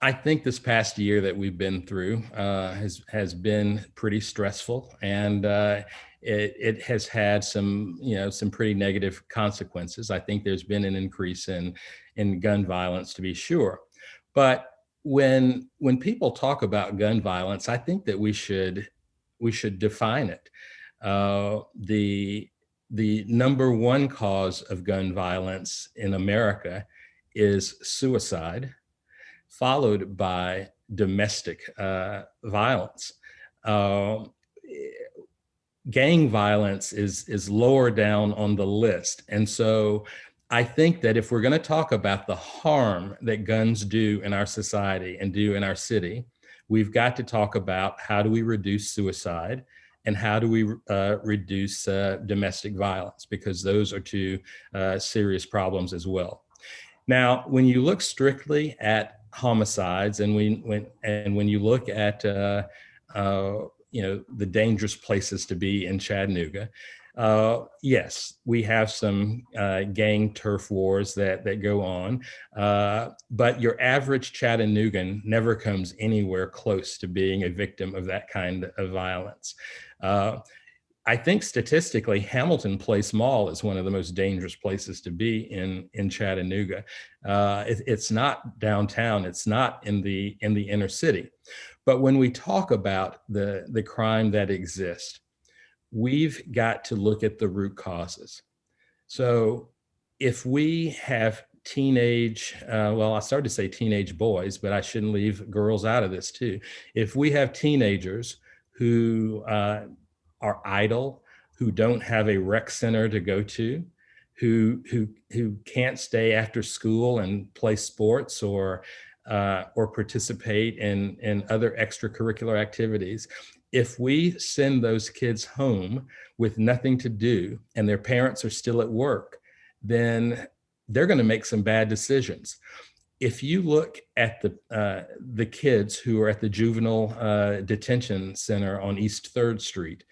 I think this past year that we've been through has been pretty stressful, and it has had some some pretty negative consequences. I think there's been an increase in gun violence, to be sure, but when people talk about gun violence, I think that we should define it. The number one cause of gun violence in America is suicide, followed by domestic violence. Uh, Gang violence is lower down on the list, and so I think that if we're going to talk about the harm that guns do in our society and do in our city, we've got to talk about how do we reduce suicide and how do we reduce domestic violence, because those are two serious problems as well. Now, when you look strictly at homicides, and when you look at the dangerous places to be in Chattanooga, yes, we have some gang turf wars that go on, but your average Chattanoogan never comes anywhere close to being a victim of that kind of violence. Uh, I think statistically, Hamilton Place Mall is one of the most dangerous places to be in Chattanooga. It's not downtown. It's not in the inner city. But when we talk about the crime that exists, we've got to look at the root causes. So if we have well, I started to say teenage boys, but I shouldn't leave girls out of this too. If we have teenagers who are idle, who don't have a rec center to go to, who can't stay after school and play sports or participate in other extracurricular activities. If we send those kids home with nothing to do and their parents are still at work, then they're going to make some bad decisions. If you look at the kids who are at the juvenile detention center on East 3rd Street,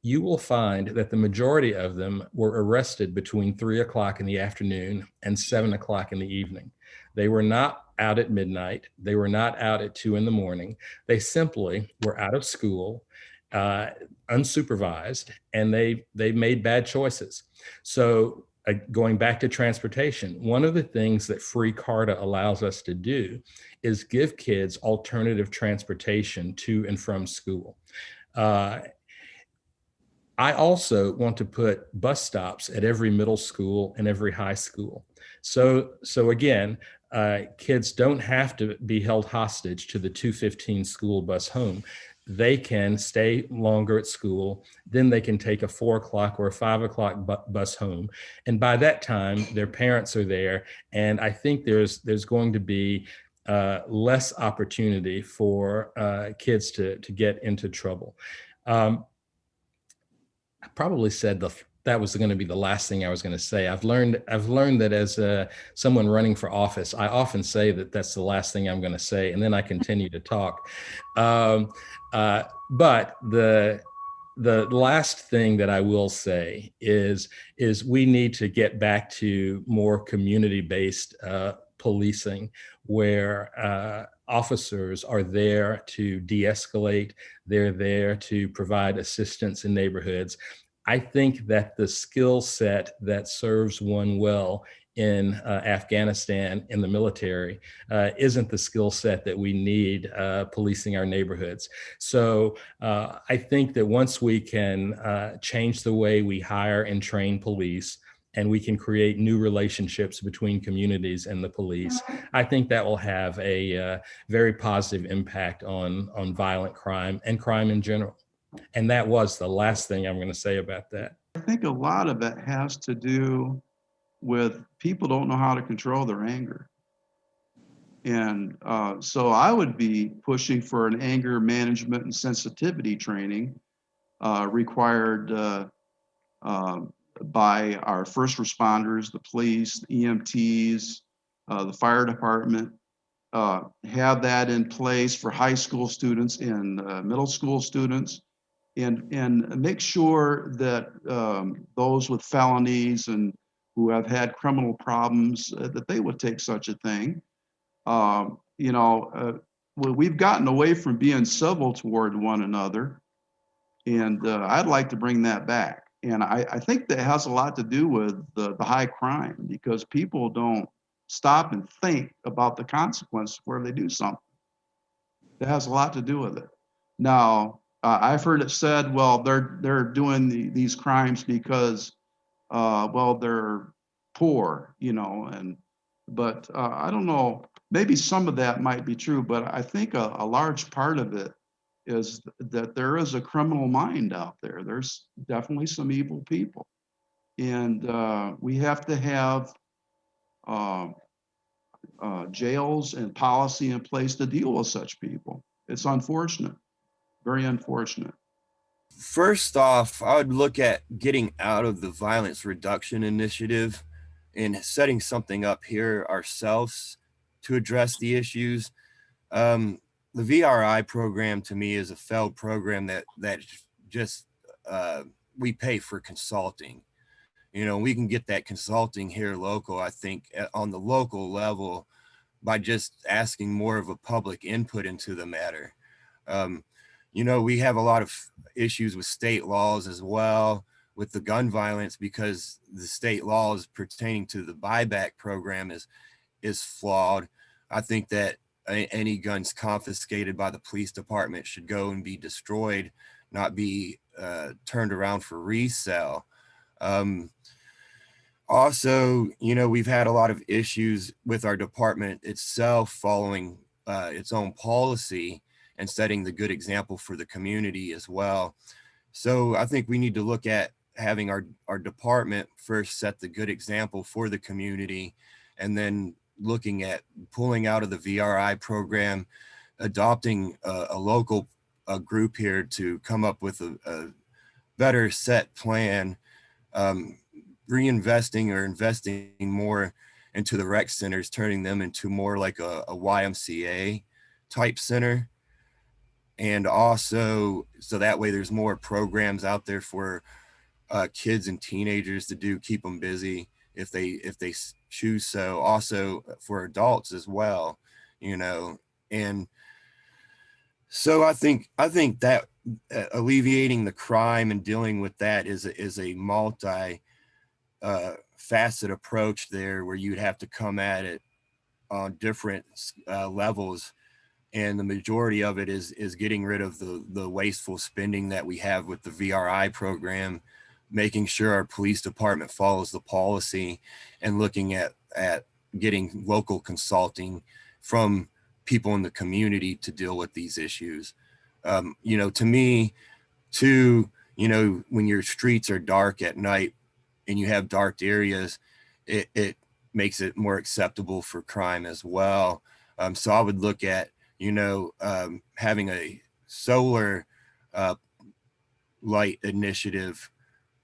you will find that the majority of them were arrested between 3 o'clock in the afternoon and 7 o'clock in the evening. They were not out at midnight. They were not out at 2 in the morning. They simply were out of school, unsupervised, and they made bad choices. So going back to transportation, one of the things that Free CARTA allows us to do is give kids alternative transportation to and from school. I also want to put bus stops at every middle school and every high school. So again, kids don't have to be held hostage to the 2:15 school bus home. They can stay longer at school. Then they can take a 4 o'clock or a 5 o'clock bus home. And by that time, their parents are there. And I think there's going to be less opportunity for kids to get into trouble. I probably said that was going to be the last thing I was going to say. I've learned that as someone running for office, I often say that that's the last thing I'm going to say, and then I continue to talk. But the last thing that I will say is we need to get back to more community-based policing, where officers are there to de-escalate. They're there to provide assistance in neighborhoods. I think that the skill set that serves one well in Afghanistan in the military isn't the skill set that we need policing our neighborhoods. So I think that once we can change the way we hire and train police, and we can create new relationships between communities and the police, I think that will have a very positive impact on violent crime and crime in general. And that was the last thing I'm going to say about that. I think a lot of it has to do with people don't know how to control their anger. And so I would be pushing for an anger management and sensitivity training required by our first responders, the police, the EMTs, the fire department. Have that in place for high school students and middle school students, and make sure that those with felonies and who have had criminal problems that they would take such a thing. you know, well, we've gotten away from being civil toward one another, and I'd like to bring that back. And I think that has a lot to do with the high crime, because people don't stop and think about the consequences where they do something. That has a lot to do with it. Now, I've heard it said, well, they're doing these crimes because, well, they're poor, you know, but I don't know. Maybe some of that might be true, but I think a large part of it is that there is a criminal mind out there. There's definitely some evil people, and we have to have uh, jails and policy in place to deal with such people. It's unfortunate, very unfortunate. First off, I would look at getting out of the violence reduction initiative and setting something up here ourselves to address the issues. The VRI program to me is a failed program that just we pay for consulting. You know, we can get that consulting here local, I think, on the local level by just asking more of a public input into the matter. You know, we have a lot of issues with state laws as well with the gun violence, because the state laws pertaining to the buyback program is flawed. I think that any guns confiscated by the police department should go and be destroyed, not be turned around for resale. Also, you know, we've had a lot of issues with our department itself following its own policy and setting the good example for the community as well. So I think we need to look at having our department first set the good example for the community, and then looking at pulling out of the VRI program, adopting a local group here to come up with a better set plan, reinvesting or investing more into the rec centers, turning them into more like a YMCA type center. And also, so that way there's more programs out there for kids and teenagers to do, keep them busy if they choose so. Also for adults as well, you know. And so I think that alleviating the crime and dealing with that is a multi facet approach there, where you'd have to come at it on different levels. And the majority of it is getting rid of the wasteful spending that we have with the VRI program, making sure our police department follows the policy, and looking at getting local consulting from people in the community to deal with these issues. You know, to me, too, you know, when your streets are dark at night and you have dark areas, it makes it more acceptable for crime as well. So I would look at, you know, having a solar light initiative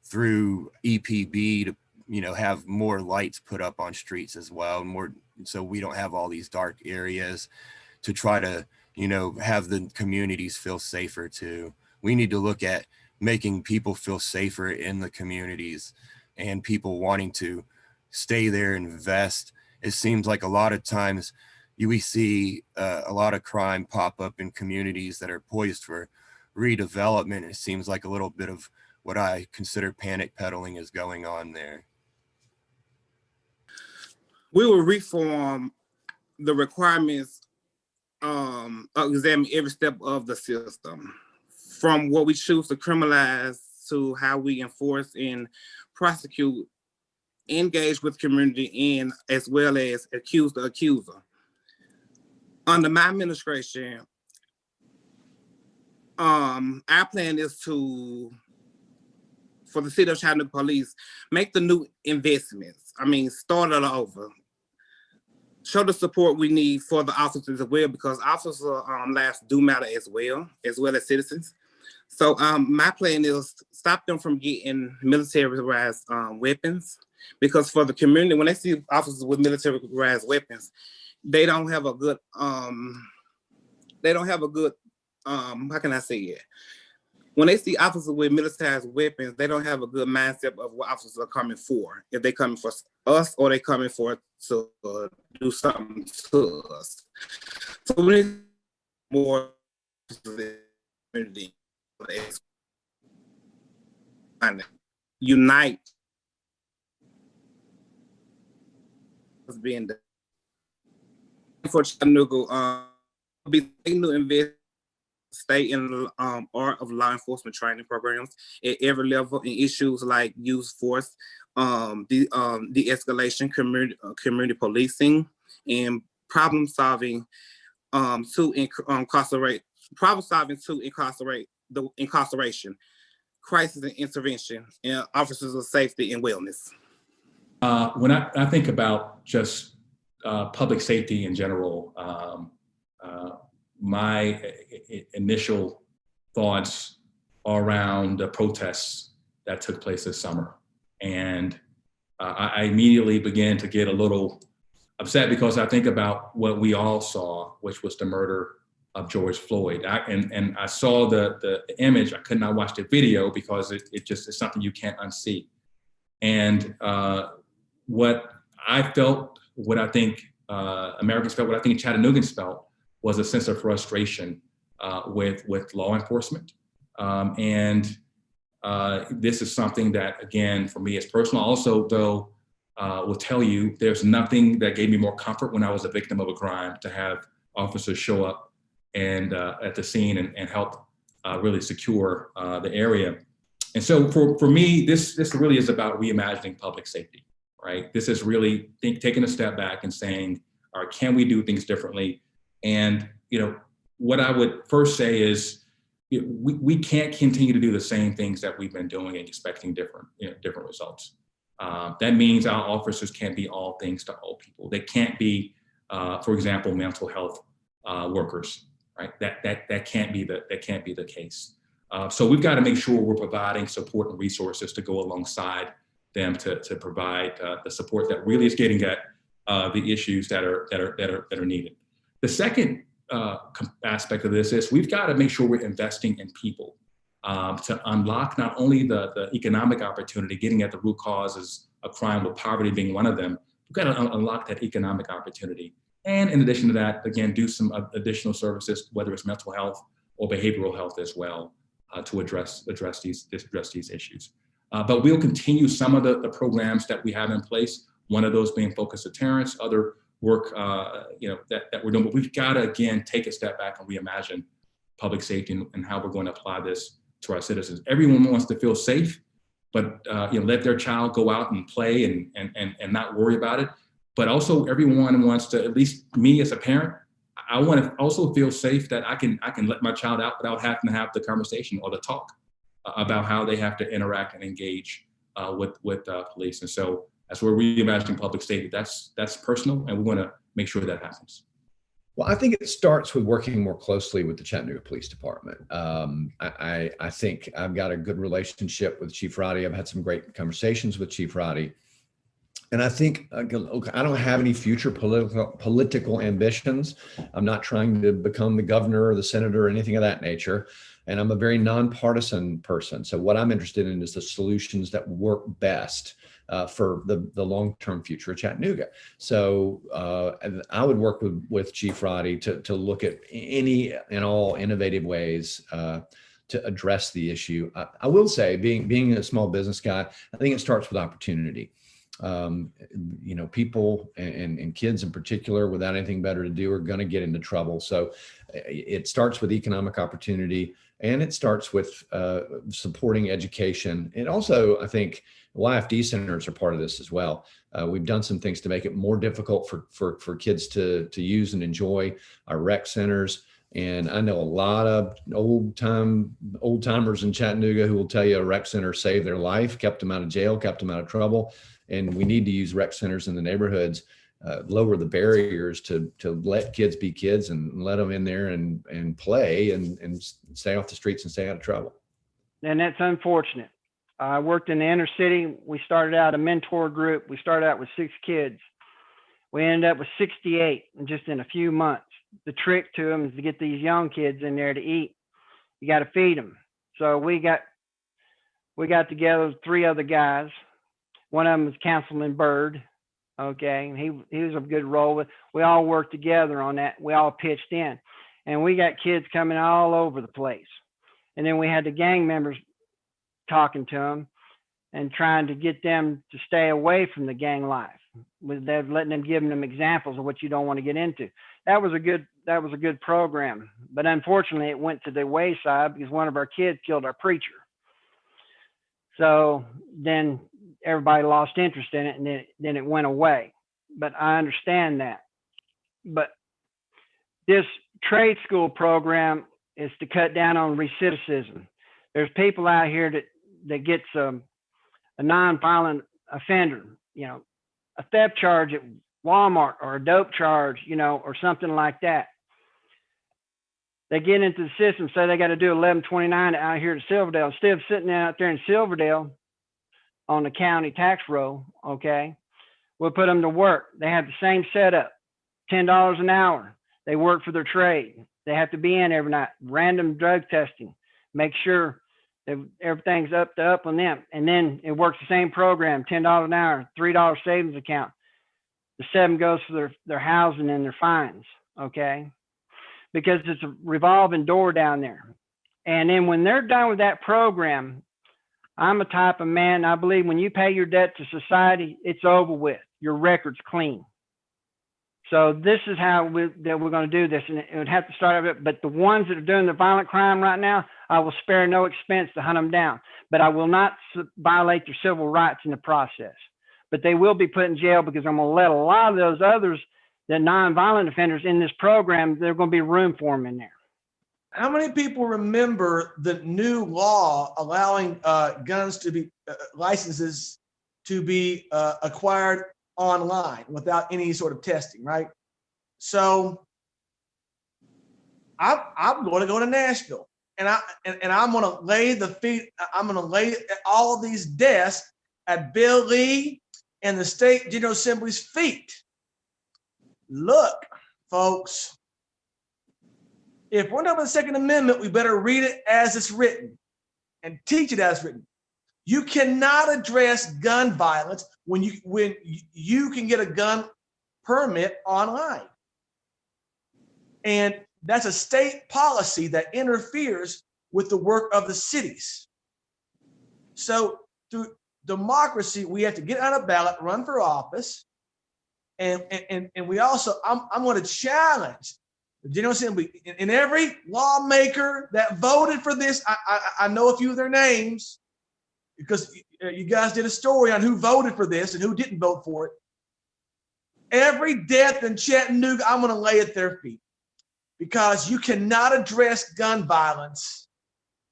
through EPB to, you know, have more lights put up on streets as well, more, so we don't have all these dark areas, to try to, you know, have the communities feel safer too. We need to look at making people feel safer in the communities, and people wanting to stay there and invest. It seems like a lot of times we see a lot of crime pop up in communities that are poised for redevelopment. It seems like a little bit of what I consider panic peddling is going on there. We will reform the requirements, examine every step of the system, from what we choose to criminalize to how we enforce and prosecute, engage with community, and as well as accuse the accuser. Under my administration, our plan is for the city of Chattanooga Police, make the new investments. I mean, start it over. Show the support we need for the officers as well, because officers' lives do matter as well as citizens. So my plan is stop them from getting militarized weapons, because for the community, when they see officers with militarized weapons, they don't have a good, how can I say it? when they see officers with militarized weapons, they don't have a good mindset of what officers are coming for. If they coming for us or they coming for to do something to us. So we need more community, unite. Being done for Chattanooga, be taking to invest. Stay in the art of law enforcement training programs at every level in issues like use force, de-escalation, community policing, and problem solving to incarcerate the incarceration, crisis and intervention, and officers of safety and wellness. When I think about just public safety in general, my initial thoughts are around the protests that took place this summer. And I immediately began to get a little upset because I think about what we all saw, which was the murder of George Floyd. And I saw the image. I could not watch the video because it just is something you can't unsee. And what I felt, what I think Americans felt, what I think Chattanoogans felt, was a sense of frustration with law enforcement. This is something that, again, for me is personal. Also, though, will tell you there's nothing that gave me more comfort when I was a victim of a crime to have officers show up and at the scene and help really secure the area. And so for me, this really is about reimagining public safety, right? This is really taking a step back and saying, all right, can we do things differently? And what I would first say is we can't continue to do the same things that we've been doing and expecting different results. That means our officers can't be all things to all people. They can't be, for example, mental health workers, right? That can't be the case. So we've got to make sure we're providing support and resources to go alongside them to provide the support that really is getting at the issues that are needed. The second aspect of this is we've got to make sure we're investing in people to unlock not only the economic opportunity, getting at the root causes of crime, with poverty being one of them. We've got to unlock that economic opportunity. And in addition to that, again, do some additional services, whether it's mental health or behavioral health as well, to address these issues. But we'll continue some of the programs that we have in place. One of those being focused deterrence, other work that we're doing. But we've got to, again, take a step back and reimagine public safety and how we're going to apply this to our citizens. Everyone wants to feel safe, but let their child go out and play and not worry about it. But also everyone wants to, at least me as a parent, I want to also feel safe that I can let my child out without having to have the conversation or the talk about how they have to interact and engage with police. And so as we're reimagining public safety, that's personal, and we want to make sure that happens. Well, I think it starts with working more closely with the Chattanooga Police Department. I think I've got a good relationship with Chief Roddy. I've had some great conversations with Chief Roddy. And I think, I don't have any future political ambitions. I'm not trying to become the governor or the senator or anything of that nature. And I'm a very nonpartisan person. So what I'm interested in is the solutions that work best for the long-term future of Chattanooga. So I would work with Chief Roddy to look at any and all innovative ways to address the issue. I will say, being a small business guy, I think it starts with opportunity. People and kids in particular, without anything better to do, are going to get into trouble. So it starts with economic opportunity, and it starts with supporting education. And also, I think YFD centers are part of this as well. We've done some things to make it more difficult for kids to use and enjoy our rec centers. And I know a lot of old timers in Chattanooga who will tell you a rec center saved their life, kept them out of jail, kept them out of trouble. And we need to use rec centers in the neighborhoods, lower the barriers to let kids be kids and let them in there and play and stay off the streets and stay out of trouble. And that's unfortunate. I worked in the inner city. We started out a mentor group. We started out with 6 kids. We ended up with 68 just in a few months. The trick to them is to get these young kids in there to eat. You got to feed them. So we got together 3 other guys. One of them was Councilman Byrd. Okay, he was a good role, but we all worked together on that. We all pitched in, and we got kids coming all over the place. And then we had the gang members talking to them and trying to get them to stay away from the gang life. With them, letting them, giving them examples of what you don't want to get into. That was a good program, but unfortunately, it went to the wayside because one of our kids killed our preacher. So then everybody lost interest in it, and then it went away. But I understand that. But this trade school program is to cut down on recidivism. There's people out here that gets a nonviolent offender, a theft charge at Walmart or a dope charge, or something like that. They get into the system, say they got to do 1129 out here at Silverdale. Instead of sitting out there in Silverdale on the county tax roll, okay, we'll put them to work. They have the same setup, $10 an hour. They work for their trade. They have to be in every night, random drug testing, make sure that everything's up on them. And then it works the same program, $10 an hour, $3 savings account. The 7 goes for their housing and their fines, okay? Because it's a revolving door down there. And then when they're done with that program, I'm a type of man, I believe when you pay your debt to society, it's over with. Your record's clean. So this is how we're going to do this. And it would have to start out, but the ones that are doing the violent crime right now, I will spare no expense to hunt them down. But I will not violate their civil rights in the process. But they will be put in jail because I'm going to let a lot of those others, the nonviolent offenders in this program, there's going to be room for them in there. How many people remember the new law allowing guns to be licenses to be acquired online without any sort of testing, right? So I'm going to go to Nashville, and I'm going to lay I'm going to lay all of these deaths at Bill Lee and the state General Assembly's feet. Look, folks, if we're talking about the Second Amendment, we better read it as it's written and teach it as written. You cannot address gun violence when you can get a gun permit online. And that's a state policy that interferes with the work of the cities. So through democracy, we have to get on a ballot, run for office. And we also, I'm going to challenge the General Assembly and every lawmaker that voted for this. I know a few of their names because you guys did a story on who voted for this and who didn't vote for it. Every death in Chattanooga, I'm going to lay at their feet because you cannot address gun violence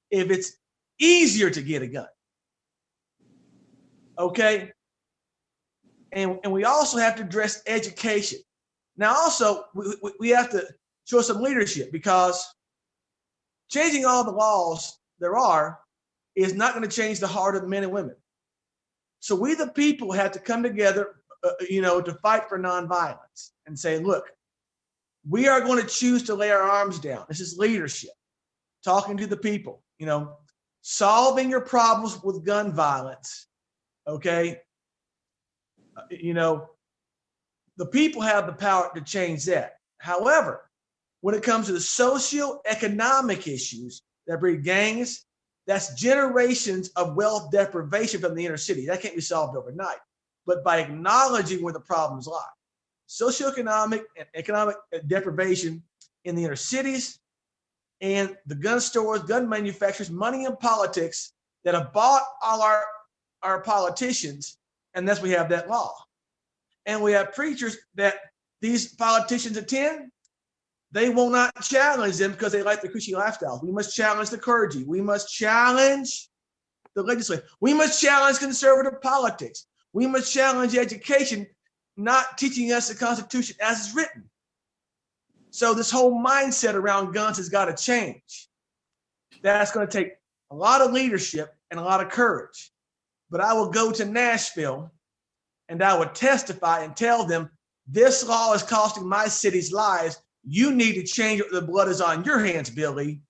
if it's easier to get a gun. Okay? And we also have to address education. Now, also, we have to show some leadership because changing all the laws there are is not going to change the heart of men and women. So we, the people, have to come together, to fight for nonviolence and say, look, we are going to choose to lay our arms down. This is leadership, talking to the people, solving your problems with gun violence. Okay. The people have the power to change that. However, when it comes to the socioeconomic issues that breed gangs, that's generations of wealth deprivation from the inner city. That can't be solved overnight. But by acknowledging where the problems lie, socioeconomic and economic deprivation in the inner cities and the gun stores, gun manufacturers, money and politics that have bought all our politicians, and thus we have that law. And we have preachers that these politicians attend, they will not challenge them because they like the Christian lifestyle. We must challenge the clergy. We must challenge the legislature. We must challenge conservative politics. We must challenge education, not teaching us the Constitution as it's written. So this whole mindset around guns has got to change. That's going to take a lot of leadership and a lot of courage. But I will go to Nashville and I would testify and tell them, this law is costing my city's lives. You need to change it. The blood is on your hands, Billy.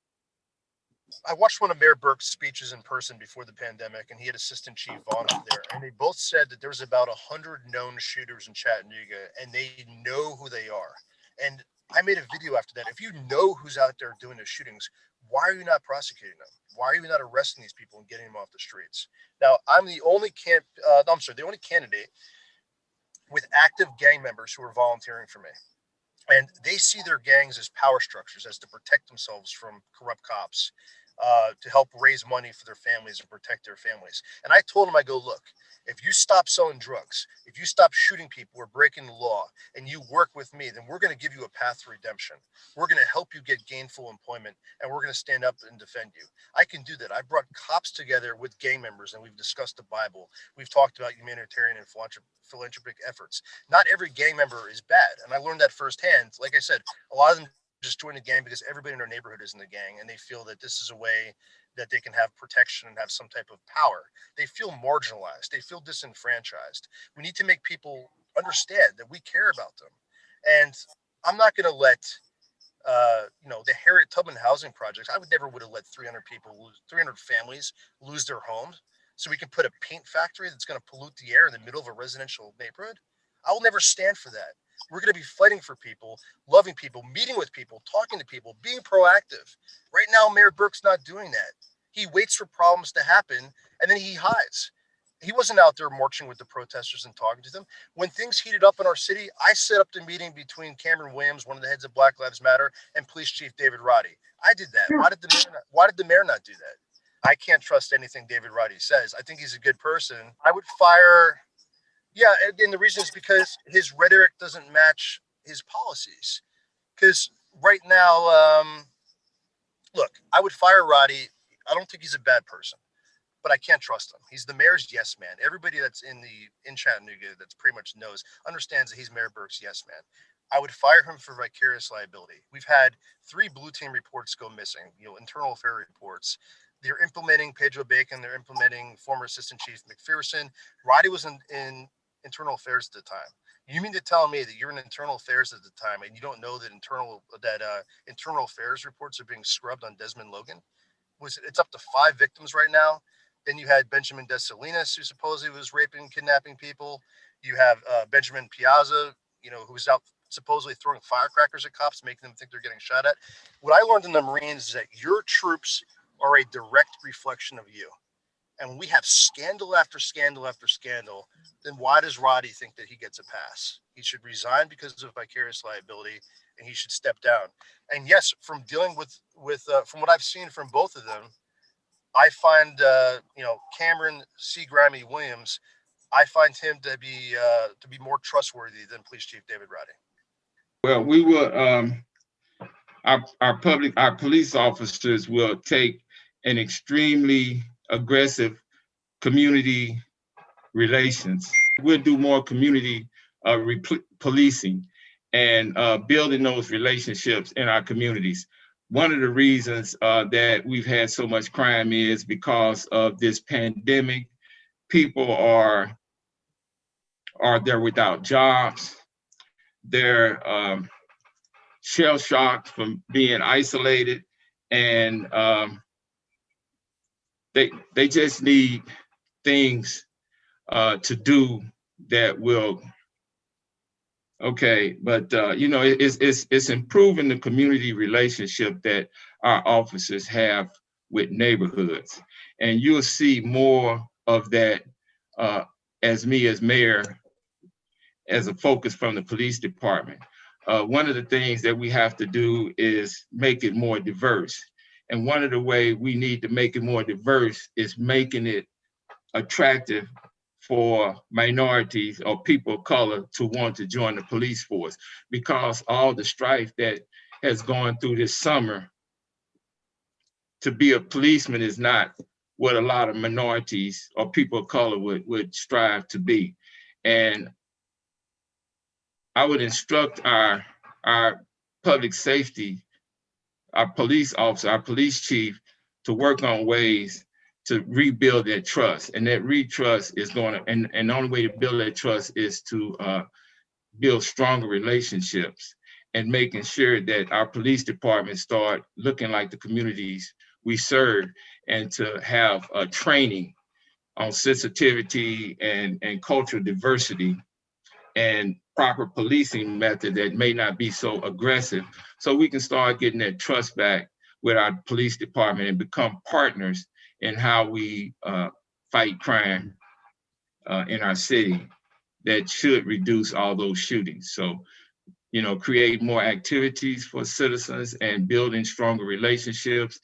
I watched one of Mayor Burke's speeches in person before the pandemic, and he had Assistant Chief Vaughn up there, and they both said that there's about 100 known shooters in Chattanooga, and they know who they are. And I made a video after that. If you know who's out there doing the shootings, why are you not prosecuting them? Why are you not arresting these people and getting them off the streets? Now, I'm the only the only candidate with active gang members who are volunteering for me. And they see their gangs as power structures, as to protect themselves from corrupt cops, to help raise money for their families and protect their families. And I told them, I go, look, if you stop selling drugs, if you stop shooting people or breaking the law, and you work with me, then we're going to give you a path to redemption. We're going to help you get gainful employment, and we're going to stand up and defend you. I can do that. I brought cops together with gang members, and we've discussed the Bible. We've talked about humanitarian and philanthropic efforts. Not every gang member is bad, and I learned that firsthand. Like I said, a lot of them just join the gang because everybody in their neighborhood is in the gang, and they feel that this is a way that they can have protection and have some type of power. They feel marginalized. They feel disenfranchised. We need to make people understand that we care about them. And I'm not going to let, the Harriet Tubman housing projects, I would never would have let 300 families lose their homes so we can put a paint factory that's going to pollute the air in the middle of a residential neighborhood. I will never stand for that. We're going to be fighting for people, loving people, meeting with people, talking to people, being proactive. Right now, Mayor Burke's not doing that. He waits for problems to happen, and then he hides. He wasn't out there marching with the protesters and talking to them. When things heated up in our city, I set up the meeting between Cameron Williams, one of the heads of Black Lives Matter, and Police Chief David Roddy. I did that. Why did the mayor not do that? I can't trust anything David Roddy says. I think he's a good person. I would fire. Yeah, and the reason is because his rhetoric doesn't match his policies. Because right now, look, I would fire Roddy. I don't think he's a bad person, but I can't trust him. He's the mayor's yes man. Everybody that's in Chattanooga that's pretty much understands that he's Mayor Burke's yes man. I would fire him for vicarious liability. We've had 3 blue team reports go missing, internal affair reports. They're implementing Pedro Bacon. They're implementing former Assistant Chief McPherson. Roddy was in internal affairs at the time. You mean to tell me that you're in internal affairs at the time and you don't know that internal affairs reports are being scrubbed on Desmond Logan? It's up to 5 victims right now. Then you had Benjamin Desalinas, who supposedly was raping, kidnapping people. You have Benjamin Piazza, who was out supposedly throwing firecrackers at cops, making them think they're getting shot at. What I learned in the Marines is that your troops are a direct reflection of you. And when we have scandal after scandal after scandal, then why does Roddy think that he gets a pass? He should resign because of vicarious liability, and he should step down. And yes, from dealing with from what I've seen from both of them, I find Cameron C. Grammy Williams, I find him to be more trustworthy than Police Chief David Roddy. Well, we will. Our police officers will take an extremely aggressive community relations. We'll do more community policing and building those relationships in our communities. One of the reasons that we've had so much crime is because of this pandemic. People are they're without jobs. They're shell shocked from being isolated, and they just need things to do that will. Okay, but it's improving the community relationship that our officers have with neighborhoods, and you'll see more of that as mayor, as a focus from the police department. One of the things that we have to do is make it more diverse, and one of the ways we need to make it more diverse is making it attractive for minorities or people of color to want to join the police force, because all the strife that has gone through this summer, to be a policeman is not what a lot of minorities or people of color would strive to be. And I would instruct our public safety, our police officer, our police chief to work on ways to rebuild that trust. And that trust is going to, and the only way to build that trust is to build stronger relationships and making sure that our police departments start looking like the communities we serve, and to have training on sensitivity and cultural diversity and proper policing method that may not be so aggressive, so we can start getting that trust back with our police department and become partners in how we fight crime in our city. That should reduce all those shootings. So, you know, create more activities for citizens and building stronger relationships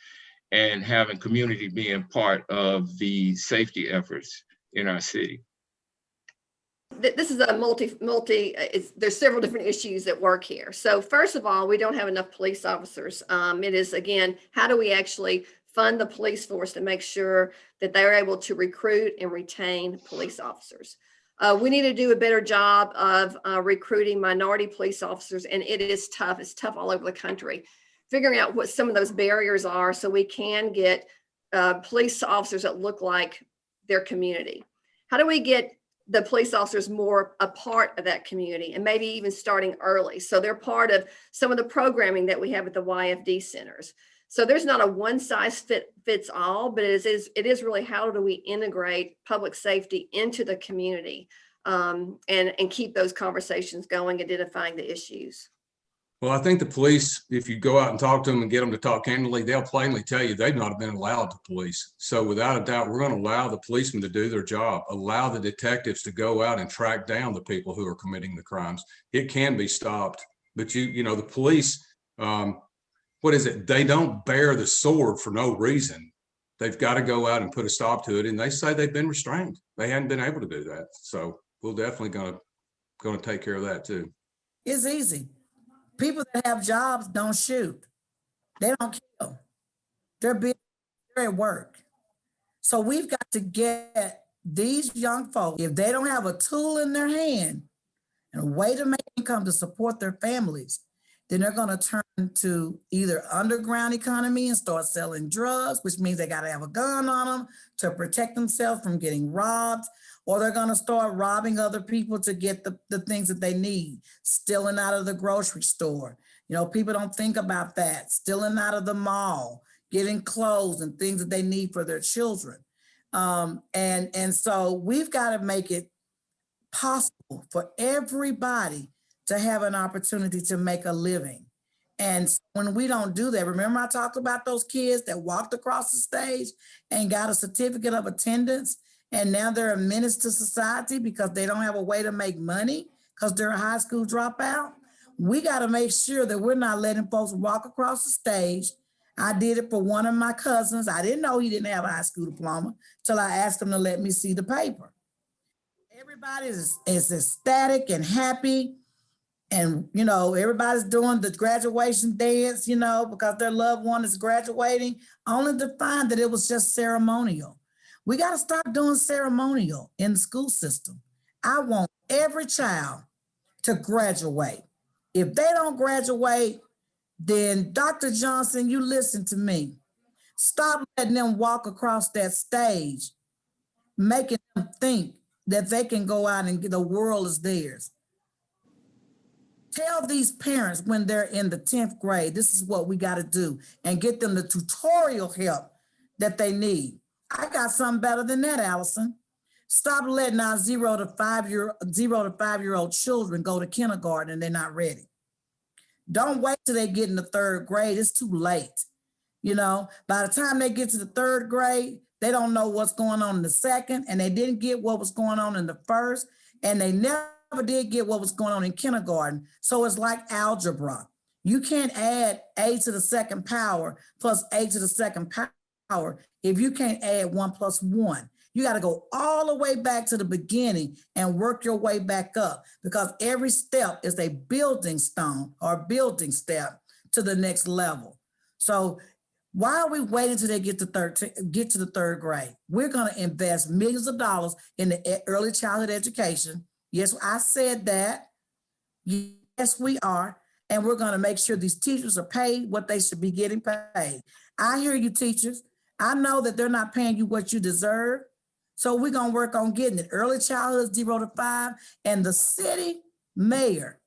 and having community being part of the safety efforts in our city. This is a there's several different issues at work here. So first of all, we don't have enough police officers. It is, again, how do we actually fund the police force to make sure that they're able to recruit and retain police officers? We need to do a better job of recruiting minority police officers, and it is tough. It's tough all over the country. Figuring out what some of those barriers are so we can get police officers that look like their community. How do we get the police officers more a part of that community, and maybe even starting early, so they're part of some of the programming that we have at the YFD centers? So there's not a one size fits all, but it is really how do we integrate public safety into the community and keep those conversations going, identifying the issues. Well, I think the police, if you go out and talk to them and get them to talk candidly, they'll plainly tell you they've not been allowed to police. So without a doubt, we're going to allow the policemen to do their job, allow the detectives to go out and track down the people who are committing the crimes. It can be stopped, but you know, the police, what is it? They don't bear the sword for no reason. They've got to go out and put a stop to it. And they say they've been restrained. They hadn't been able to do that. So we're definitely going to take care of that too. It's easy. People that have jobs don't shoot. They don't kill. They're busy, they're at work. So we've got to get these young folks, if they don't have a tool in their hand and a way to make income to support their families, then they're going to turn to either underground economy and start selling drugs, which means they got to have a gun on them to protect themselves from getting robbed, or they're going to start robbing other people to get the things that they need, stealing out of the grocery store. You know, people don't think about that, stealing out of the mall, getting clothes and things that they need for their children. And so we've got to make it possible for everybody to have an opportunity to make a living. And when we don't do that, remember I talked about those kids that walked across the stage and got a certificate of attendance, and now they're a menace to society because they don't have a way to make money because they're a high school dropout. We got to make sure that we're not letting folks walk across the stage. I did it for one of my cousins. I didn't know he didn't have a high school diploma till I asked him to let me see the paper. Everybody is ecstatic and happy. And, you know, everybody's doing the graduation dance, you know, because their loved one is graduating, only to find that it was just ceremonial. We got to stop doing ceremonial in the school system. I want every child to graduate. If they don't graduate, then Dr. Johnson, you listen to me. Stop letting them walk across that stage, making them think that they can go out and the world is theirs. Tell these parents when they're in the 10th grade, this is what we got to do, and get them the tutorial help that they need. I got something better than that, Allison. Stop letting our 0 to 5-year-old children go to kindergarten and they're not ready. Don't wait till they get in the 3rd grade. It's too late. You know, by the time they get to the 3rd grade, they don't know what's going on in the 2nd, and they didn't get what was going on in the 1st, and they never did get what was going on in kindergarten. So it's like algebra. You can't add a to the 2nd power plus a to the 2nd power if you can't add 1 plus 1. You got to go all the way back to the beginning and work your way back up, because every step is a building stone or building step to the next level. So why are we waiting till they get to the 3rd grade? We're going to invest millions of dollars in the early childhood education. Yes, I said that. Yes, we are. And we're going to make sure these teachers are paid what they should be getting paid. I hear you, teachers. I know that they're not paying you what you deserve. So we're going to work on getting it. Early childhood 0 to 5, and the city mayor.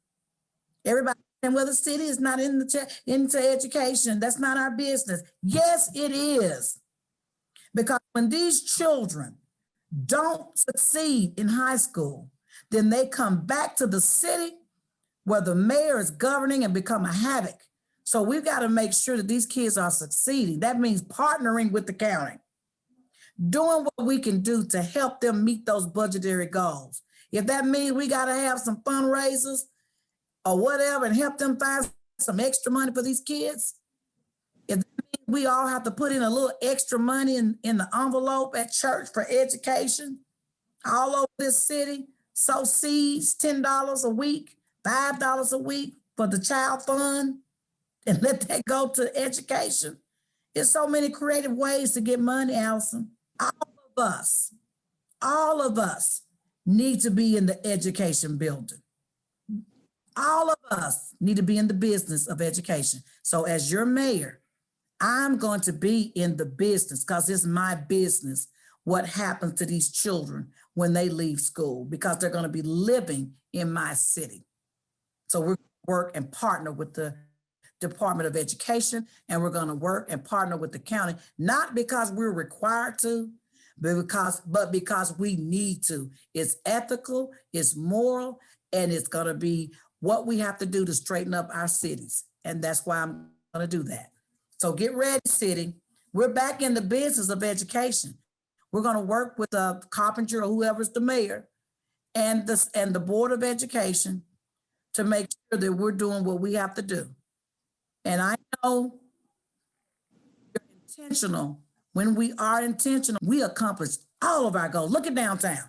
Everybody And whether the city is not into education, that's not our business. Yes, it is. Because when these children don't succeed in high school, then they come back to the city where the mayor is governing and become a havoc. So we've got to make sure that these kids are succeeding. That means partnering with the county, doing what we can do to help them meet those budgetary goals. If that means we got to have some fundraisers or whatever and help them find some extra money for these kids, if that means we all have to put in a little extra money in the envelope at church for education all over this city, sow seeds, $10 a week, $5 a week for the child fund, and let that go to education. There's so many creative ways to get money, Allison. All of us need to be in the education building. All of us need to be in the business of education. So as your mayor, I'm going to be in the business because it's my business what happens to these children when they leave school, because they're going to be living in my city. So we're going to work and partner with the Department of Education, and we're going to work and partner with the county, not because we're required to, but because we need to. It's ethical, it's moral, and it's going to be what we have to do to straighten up our cities. And that's why I'm going to do that. So get ready, city. We're back in the business of education. We're going to work with Carpenter or whoever's the mayor and the Board of Education to make sure that we're doing what we have to do. And I know we're intentional. When we are intentional, we accomplish all of our goals. Look at downtown.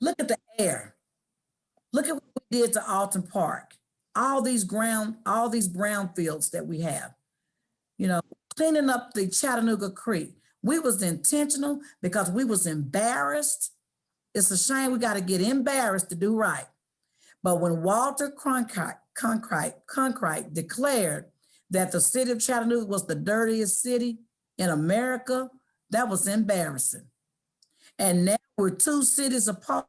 Look at the air. Look at what we did to Alton Park. All these brownfields that we have. You know, cleaning up the Chattanooga Creek. We was intentional because we was embarrassed. It's a shame we got to get embarrassed to do right. But when Walter Cronkite declared that the city of Chattanooga was the dirtiest city in America, that was embarrassing. And now we're 2 cities apart,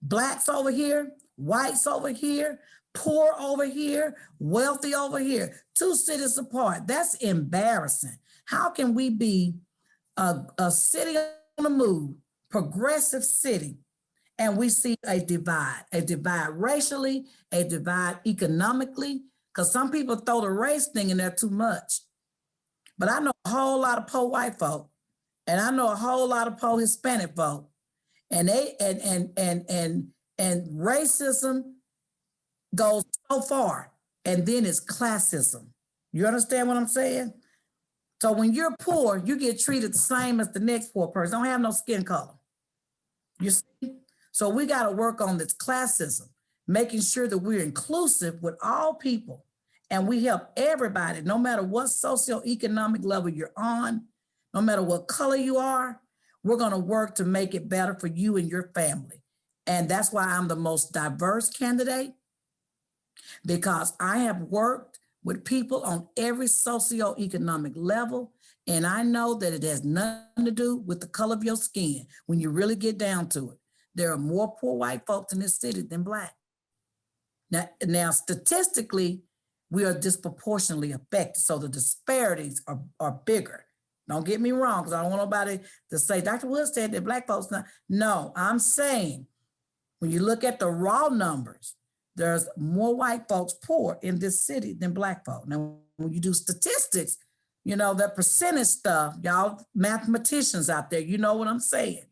blacks over here, whites over here, poor over here, wealthy over here, 2 cities apart. That's embarrassing. How can we be a city on the move, progressive city, and we see a divide racially, a divide economically, because some people throw the race thing in there too much. But I know a whole lot of poor white folk, and I know a whole lot of poor Hispanic folk, and racism goes so far, and then it's classism. You understand what I'm saying? So when you're poor, you get treated the same as the next poor person. Don't have no skin color. You see? So we got to work on this classism, making sure that we're inclusive with all people, and we help everybody, no matter what socioeconomic level you're on, no matter what color you are. We're going to work to make it better for you and your family. And that's why I'm the most diverse candidate, because I have worked with people on every socioeconomic level. And I know that it has nothing to do with the color of your skin. When you really get down to it, there are more poor white folks in this city than black. Now statistically, we are disproportionately affected. So the disparities are bigger. Don't get me wrong, because I don't want nobody to say, Dr. Wood said that black folks not. No, I'm saying when you look at the raw numbers, there's more white folks poor in this city than black folk. Now, when you do statistics, you know, that percentage stuff, y'all mathematicians out there, you know what I'm saying.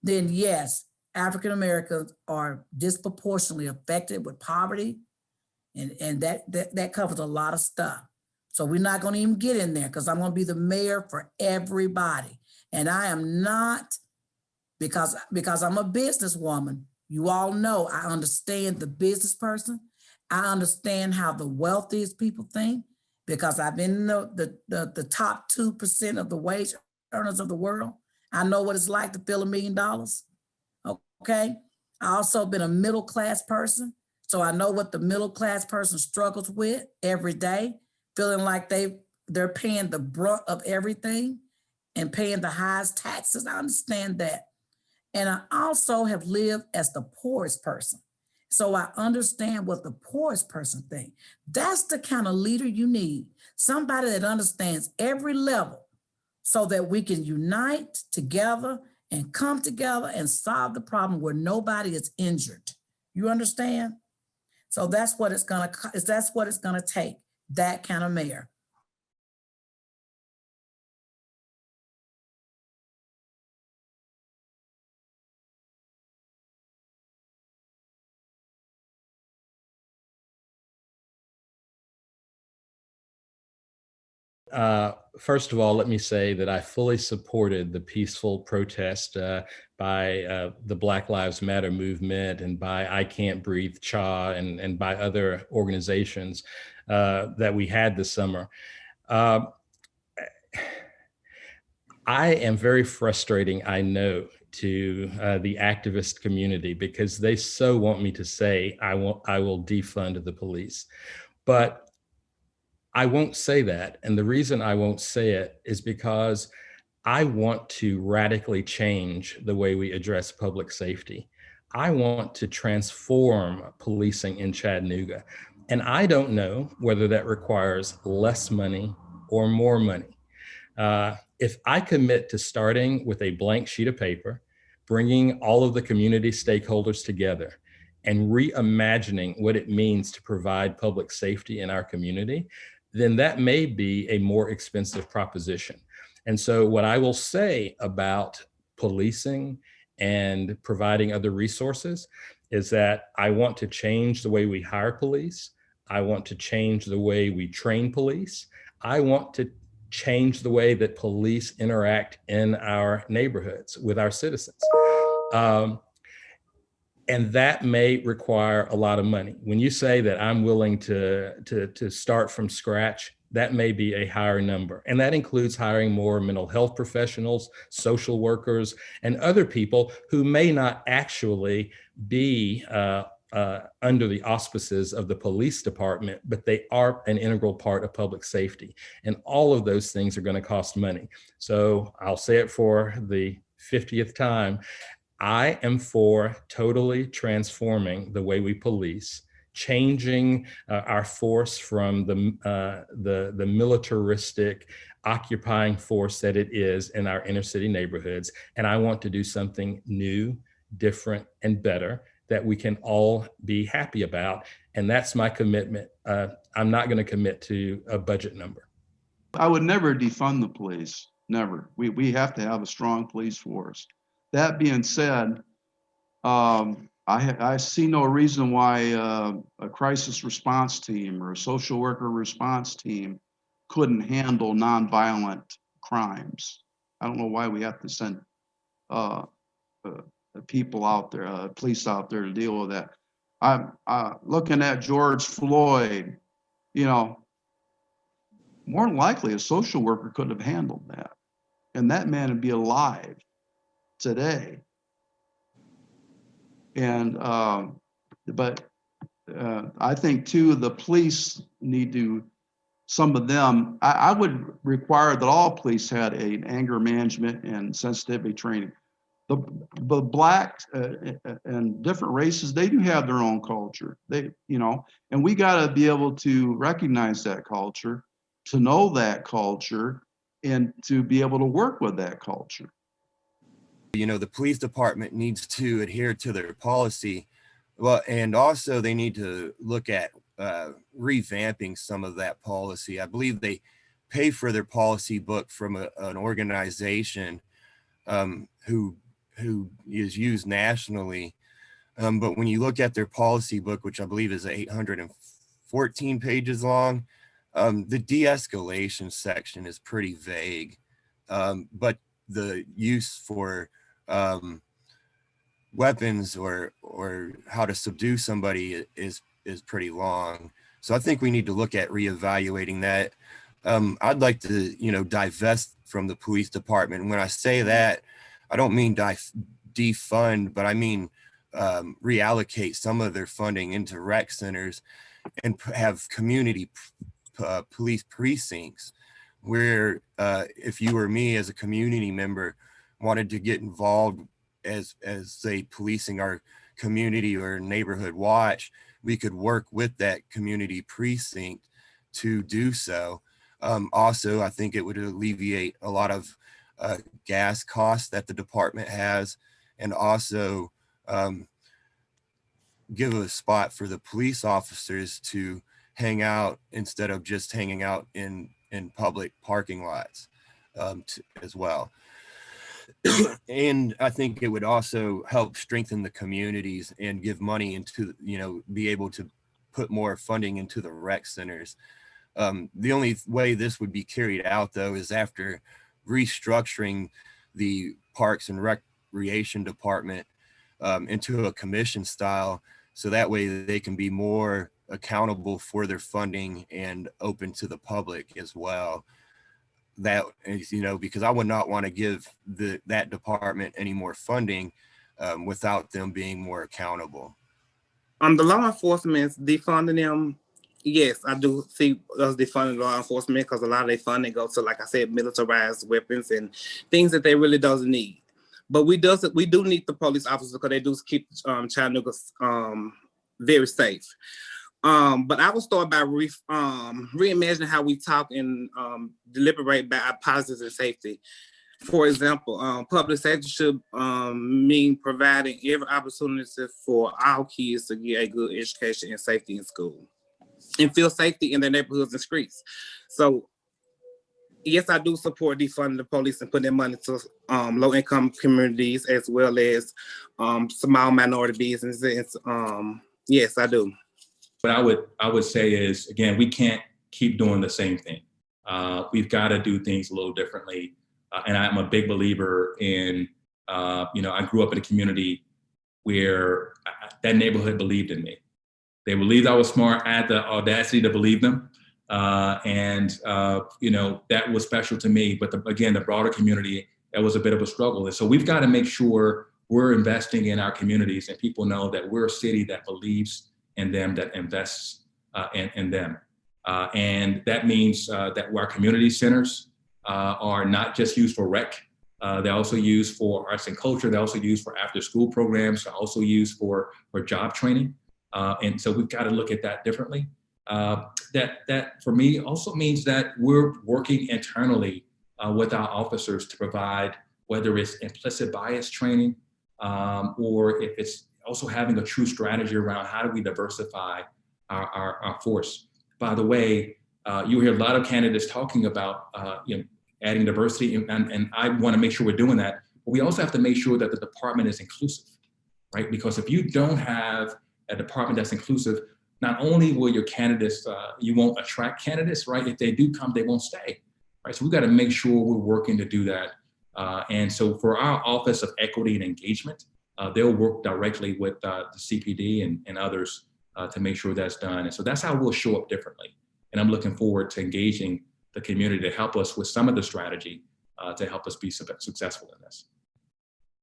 Then yes, African Americans are disproportionately affected with poverty, and that covers a lot of stuff. So we're not going to even get in there, because I'm going to be the mayor for everybody. And I am not, because I'm a businesswoman. You all know I understand the business person. I understand how the wealthiest people think, because I've been in the top 2% of the wage earners of the world. I know what it's like to feel $1 million. Okay. I also been a middle class person. So I know what the middle class person struggles with every day, feeling like they're paying the brunt of everything and paying the highest taxes. I understand that. And I also have lived as the poorest person. So I understand what the poorest person thinks. That's the kind of leader you need. Somebody that understands every level so that we can unite together and come together and solve the problem where nobody is injured. You understand? So that's what it's gonna take, that kind of mayor. First of all, let me say that I fully supported the peaceful protest by the Black Lives Matter movement and by I Can't Breathe CHA and by other organizations that we had this summer. I am very frustrating, I know, to the activist community because they so want me to say I will defund the police. But I won't say that. And the reason I won't say it is because I want to radically change the way we address public safety. I want to transform policing in Chattanooga. And I don't know whether that requires less money or more money. If I commit to starting with a blank sheet of paper, bringing all of the community stakeholders together, and reimagining what it means to provide public safety in our community, then that may be a more expensive proposition. And so what I will say about policing and providing other resources is that I want to change the way we hire police. I want to change the way we train police. I want to change the way that police interact in our neighborhoods with our citizens. And that may require a lot of money. When you say that I'm willing to start from scratch, that may be a higher number. And that includes hiring more mental health professionals, social workers, and other people who may not actually be under the auspices of the police department, but they are an integral part of public safety. And all of those things are going to cost money. So I'll say it for the 50th time. I am for totally transforming the way we police, changing our force from the militaristic occupying force that it is in our inner city neighborhoods. And I want to do something new, different, and better that we can all be happy about. And that's my commitment. I'm not going to commit to a budget number. I would never defund the police, never. We have to have a strong police force. That being said, I see no reason why a crisis response team or a social worker response team couldn't handle nonviolent crimes. I don't know why we have to send people out there, police out there to deal with that. I'm looking at George Floyd, you know, more than likely a social worker could have handled that. And that man would be alive today. And, but I think too, the police need to, some of them, I would require that all police had an anger management and sensitivity training. The blacks and different races, they do have their own culture. They, you know, and we got to be able to recognize that culture, to know that culture, and to be able to work with that culture. You know, the police department needs to adhere to their policy. Well, and also they need to look at revamping some of that policy. I believe they pay for their policy book from an organization who is used nationally. But when you look at their policy book, which I believe is 814 pages long, the de-escalation section is pretty vague. But the use for weapons or how to subdue somebody is pretty long. So I think we need to look at reevaluating that. I'd like to, you know, divest from the police department. And when I say that, I don't mean defund, but I mean reallocate some of their funding into rec centers and have community police precincts where if you or me as a community member wanted to get involved as say policing our community or neighborhood watch, we could work with that community precinct to do so. Also, I think it would alleviate a lot of gas costs that the department has, and also give a spot for the police officers to hang out instead of just hanging out in public parking lots as well. And I think it would also help strengthen the communities and give money into, be able to put more funding into the rec centers. The only way this would be carried out, though, is after restructuring the Parks and Recreation Department into a commission style, so that way they can be more accountable for their funding and open to the public as well. That is, because I would not want to give that department any more funding without them being more accountable. The law enforcement defunding them, yes, I do see us defunding law enforcement because a lot of their funding goes to, like I said, militarized weapons and things that they really doesn't need. But we do need the police officers because they do keep Chattanooga very safe. But I will start by reimagining how we talk and deliberate about positives and safety. For example, public safety should mean providing every opportunity for our kids to get a good education and safety in school and feel safety in their neighborhoods and streets. So yes, I do support defunding the police and putting their money to low-income communities as well as small minority businesses. Yes, I do. What I would say is, again, we can't keep doing the same thing. We've got to do things a little differently. And I'm a big believer in, I grew up in a community where that neighborhood believed in me. They believed I was smart. I had the audacity to believe them. That was special to me. But again, the broader community, that was a bit of a struggle. And so we've got to make sure we're investing in our communities and people know that we're a city that believes in them, that invests in them. And that means that our community centers are not just used for rec. They're also used for arts and culture. They're also used for after school programs. They're also used for job training. And so we've got to look at that differently. That for me also means that we're working internally with our officers to provide, whether it's implicit bias training or if it's also having a true strategy around how do we diversify our force. By the way, you hear a lot of candidates talking about adding diversity, and I want to make sure we're doing that. But we also have to make sure that the department is inclusive, right? Because if you don't have a department that's inclusive, not only will your candidates, you won't attract candidates, right? If they do come, they won't stay, right? So we've got to make sure we're working to do that. And so for our Office of Equity and Engagement, they'll work directly with the CPD and others to make sure that's done. And so that's how we'll show up differently. And I'm looking forward to engaging the community to help us with some of the strategy to help us be successful in this.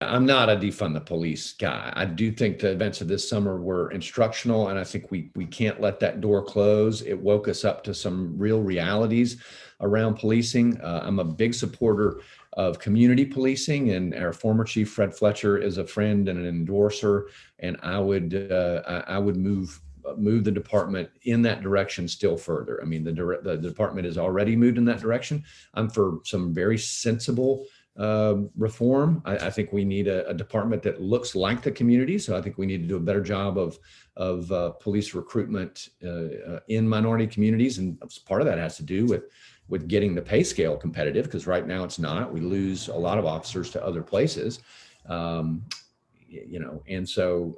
I'm not a defund the police guy. I do think the events of this summer were instructional, and I think we can't let that door close. It woke us up to some real realities around policing. I'm a big supporter of community policing, and our former chief, Fred Fletcher, is a friend and an endorser, and I would move the department in that direction still further. I mean, the department has already moved in that direction. I'm for some very sensible reform. I think we need a department that looks like the community. So I think we need to do a better job of police recruitment in minority communities. And part of that has to do with getting the pay scale competitive, because right now it's not. We lose a lot of officers to other places. And so,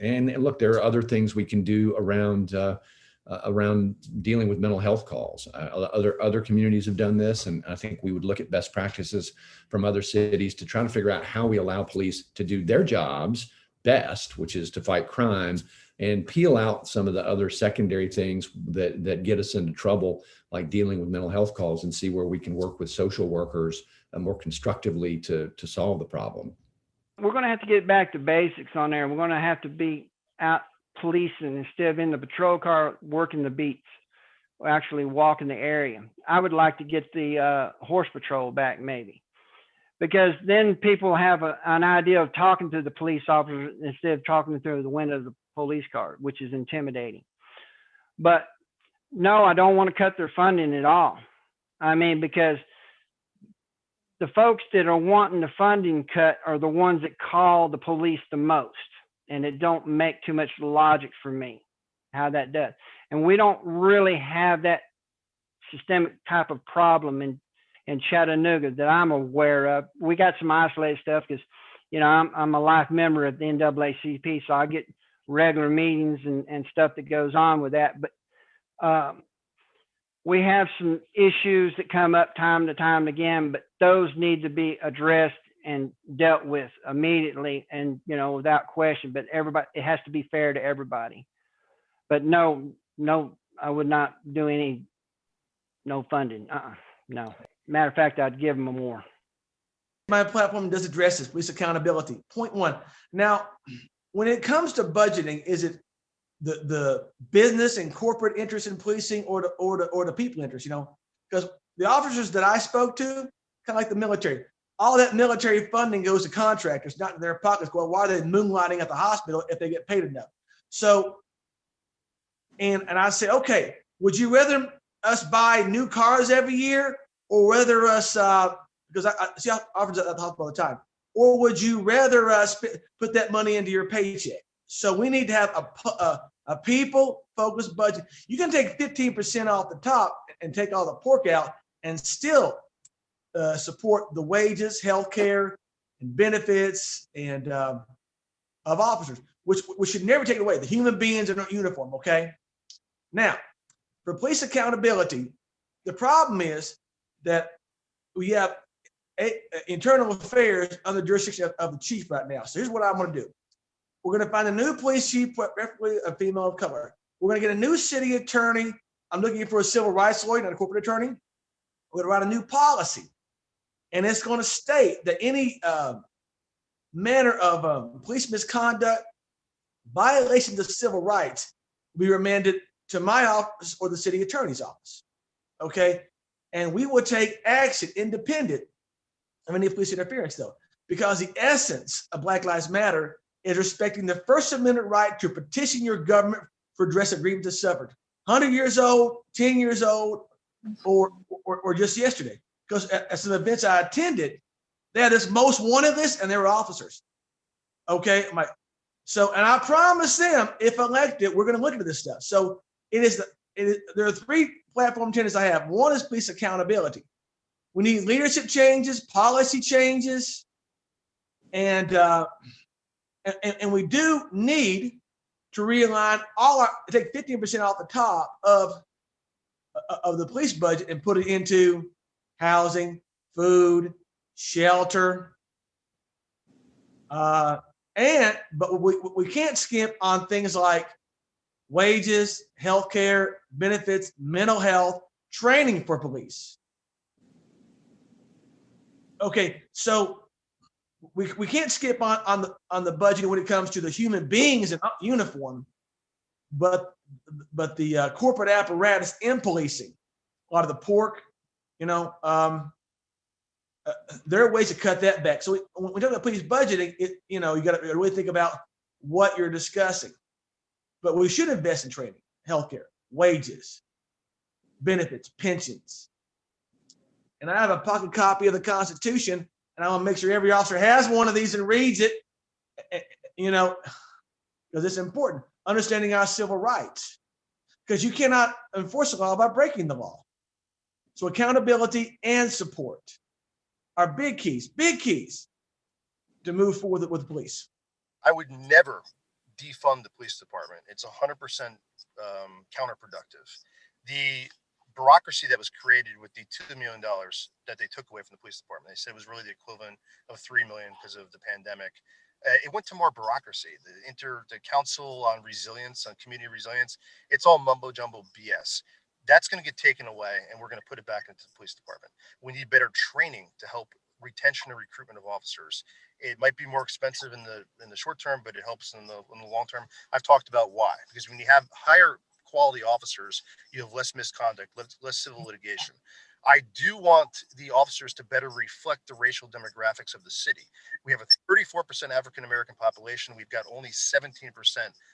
and look, there are other things we can do around dealing with mental health calls. Other communities have done this, and I think we would look at best practices from other cities to try to figure out how we allow police to do their jobs best, which is to fight crime, and peel out some of the other secondary things that get us into trouble, like dealing with mental health calls, and see where we can work with social workers more constructively to solve the problem. We're going to have to get back to basics on there. We're going to have to be out policing instead of in the patrol car working the beats, or actually walking the area. I would like to get the horse patrol back maybe. because then people have an idea of talking to the police officer instead of talking through the window of the police car, which is intimidating. But no, I don't want to cut their funding at all. I mean, because the folks that are wanting the funding cut are the ones that call the police the most, and it don't make too much logic for me how that does. And we don't really have that systemic type of problem in Chattanooga that I'm aware of. We got some isolated stuff because, you know, I'm a life member of the NAACP, so I get regular meetings and stuff that goes on with that. But we have some issues that come up time to time again, but those need to be addressed and dealt with immediately and, you know, without question. But everybody, it has to be fair to everybody. But no, I would not do no funding. No. Matter of fact, I'd give them more. My platform does address this, police accountability. Point one. Now, when it comes to budgeting, is it the business and corporate interest in policing or the people interest, you know? Because the officers that I spoke to, kind of like the military, all that military funding goes to contractors, not in their pockets. Well, why are they moonlighting at the hospital if they get paid enough? So, and I say, okay, would you rather us buy new cars every year or rather us, because I see officers at the hospital all the time, or would you rather us put that money into your paycheck? So we need to have a people-focused budget. You can take 15% off the top and take all the pork out and still support the wages, healthcare, and benefits and of officers, which we should never take away. The human beings are not uniform, okay? Now, for police accountability, the problem is that we have internal affairs under the jurisdiction of the chief right now. So here's what I'm going to do. We're going to find a new police chief, preferably a female of color. We're going to get a new city attorney. I'm looking for a civil rights lawyer, not a corporate attorney. We're going to write a new policy. And it's going to state that any manner of police misconduct, violations of civil rights, will be remanded to my office or the city attorney's office. Okay? And we will take action independent of any police interference, though, because the essence of Black Lives Matter is respecting the First Amendment right to petition your government for redress of grievances suffered. 100 years old, 10 years old, or just yesterday. Because at some events I attended, they had this most wanted list and they were officers. Okay, and I promised them, if elected, we're going to look into this stuff. So there are three platform tenets I have. One is police accountability. We need leadership changes, policy changes, and we do need to realign take 15% off the top of the police budget and put it into housing, food, shelter, but we can't skimp on things like wages, healthcare, benefits, mental health, training for police. Okay, so we can't skip on the budget when it comes to the human beings in uniform, but the corporate apparatus in policing, a lot of the pork, you know, there are ways to cut that back. So when we talk about police budgeting, you got to really think about what you're discussing. But we should invest in training, healthcare, wages, benefits, pensions. And I have a pocket copy of the Constitution, and I want to make sure every officer has one of these and reads it, you know, because it's important. Understanding our civil rights, because you cannot enforce the law by breaking the law. So accountability and support are big keys to move forward with the police. I would never defund the police department. It's 100% counterproductive. The bureaucracy that was created with the $2 million that they took away from the police department, they said it was really the equivalent of $3 million because of the pandemic. It went to more bureaucracy. The Council on Resilience, on Community Resilience, it's all mumbo jumbo BS. That's going to get taken away, and we're going to put it back into the police department. We need better training to help retention and recruitment of officers. It might be more expensive in the short term, but it helps in the long term. I've talked about why, because when you have higher quality officers, you have less misconduct, less civil litigation. I do want the officers to better reflect the racial demographics of the city. We have a 34% African-American population. We've got only 17%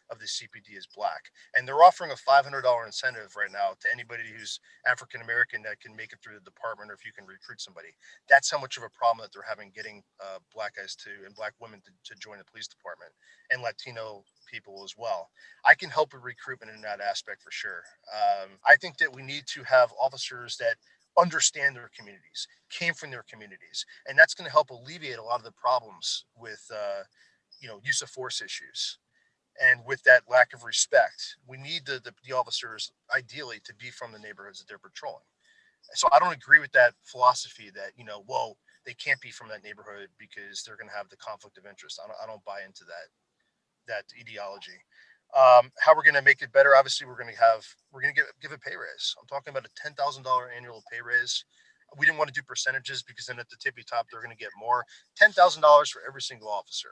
of the CPD is Black. And they're offering a $500 incentive right now to anybody who's African-American that can make it through the department, or if you can recruit somebody. That's how much of a problem that they're having getting Black guys and Black women to join the police department, and Latino people as well. I can help with recruitment in that aspect for sure. I think that we need to have officers that understand their communities, came from their communities, and that's going to help alleviate a lot of the problems with use of force issues. And with that lack of respect, we need the officers ideally to be from the neighborhoods that they're patrolling. So I don't agree with that philosophy that, whoa, they can't be from that neighborhood because they're going to have the conflict of interest. I don't buy into that ideology. How we're going to make it better? Obviously, we're going to give a pay raise. I'm talking about a $10,000 annual pay raise. We didn't want to do percentages because then at the tippy top, they're going to get more. $10,000 for every single officer.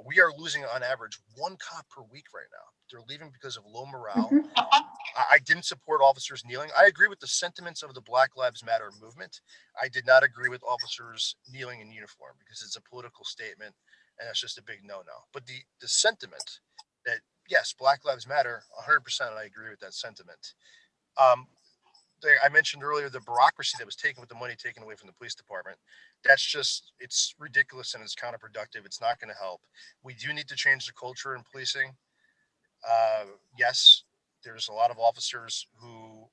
We are losing on average one cop per week right now. They're leaving because of low morale. I didn't support officers kneeling. I agree with the sentiments of the Black Lives Matter movement. I did not agree with officers kneeling in uniform because it's a political statement and that's just a big no-no. But the sentiment that, yes, Black Lives Matter, 100%, I agree with that sentiment. I mentioned earlier the bureaucracy that was taken with the money taken away from the police department. It's ridiculous and it's counterproductive. It's not going to help. We do need to change the culture in policing. Yes, there's a lot of officers who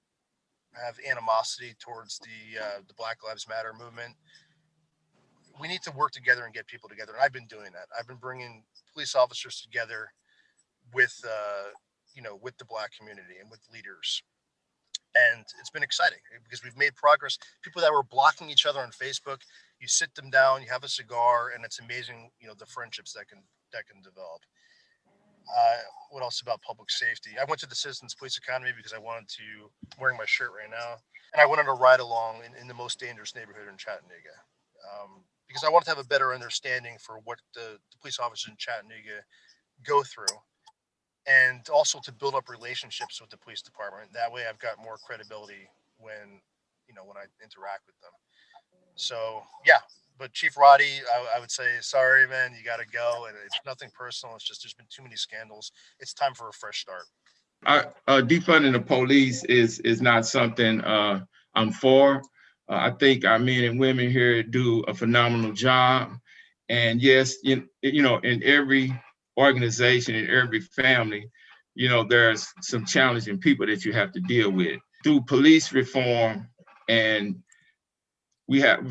have animosity towards the Black Lives Matter movement. We need to work together and get people together. And I've been doing that. I've been bringing police officers together with the Black community and with leaders. And it's been exciting because we've made progress. People that were blocking each other on Facebook, you sit them down, you have a cigar, and it's amazing, the friendships that can develop. What else about public safety? I went to the Citizens Police Academy because I wanted to, wearing my shirt right now, and I wanted to ride along in the most dangerous neighborhood in Chattanooga. Because I wanted to have a better understanding for what the police officers in Chattanooga go through, and also to build up relationships with the police department. That way I've got more credibility when I interact with them. So yeah, but Chief Roddy, I would say, sorry, man, you got to go. And it's nothing personal. It's just, there's been too many scandals. It's time for a fresh start. Defunding the police is not something I'm for. I think our men and women here do a phenomenal job. And yes, in every organization, in every family, there's some challenging people that you have to deal with. Through police reform, and we have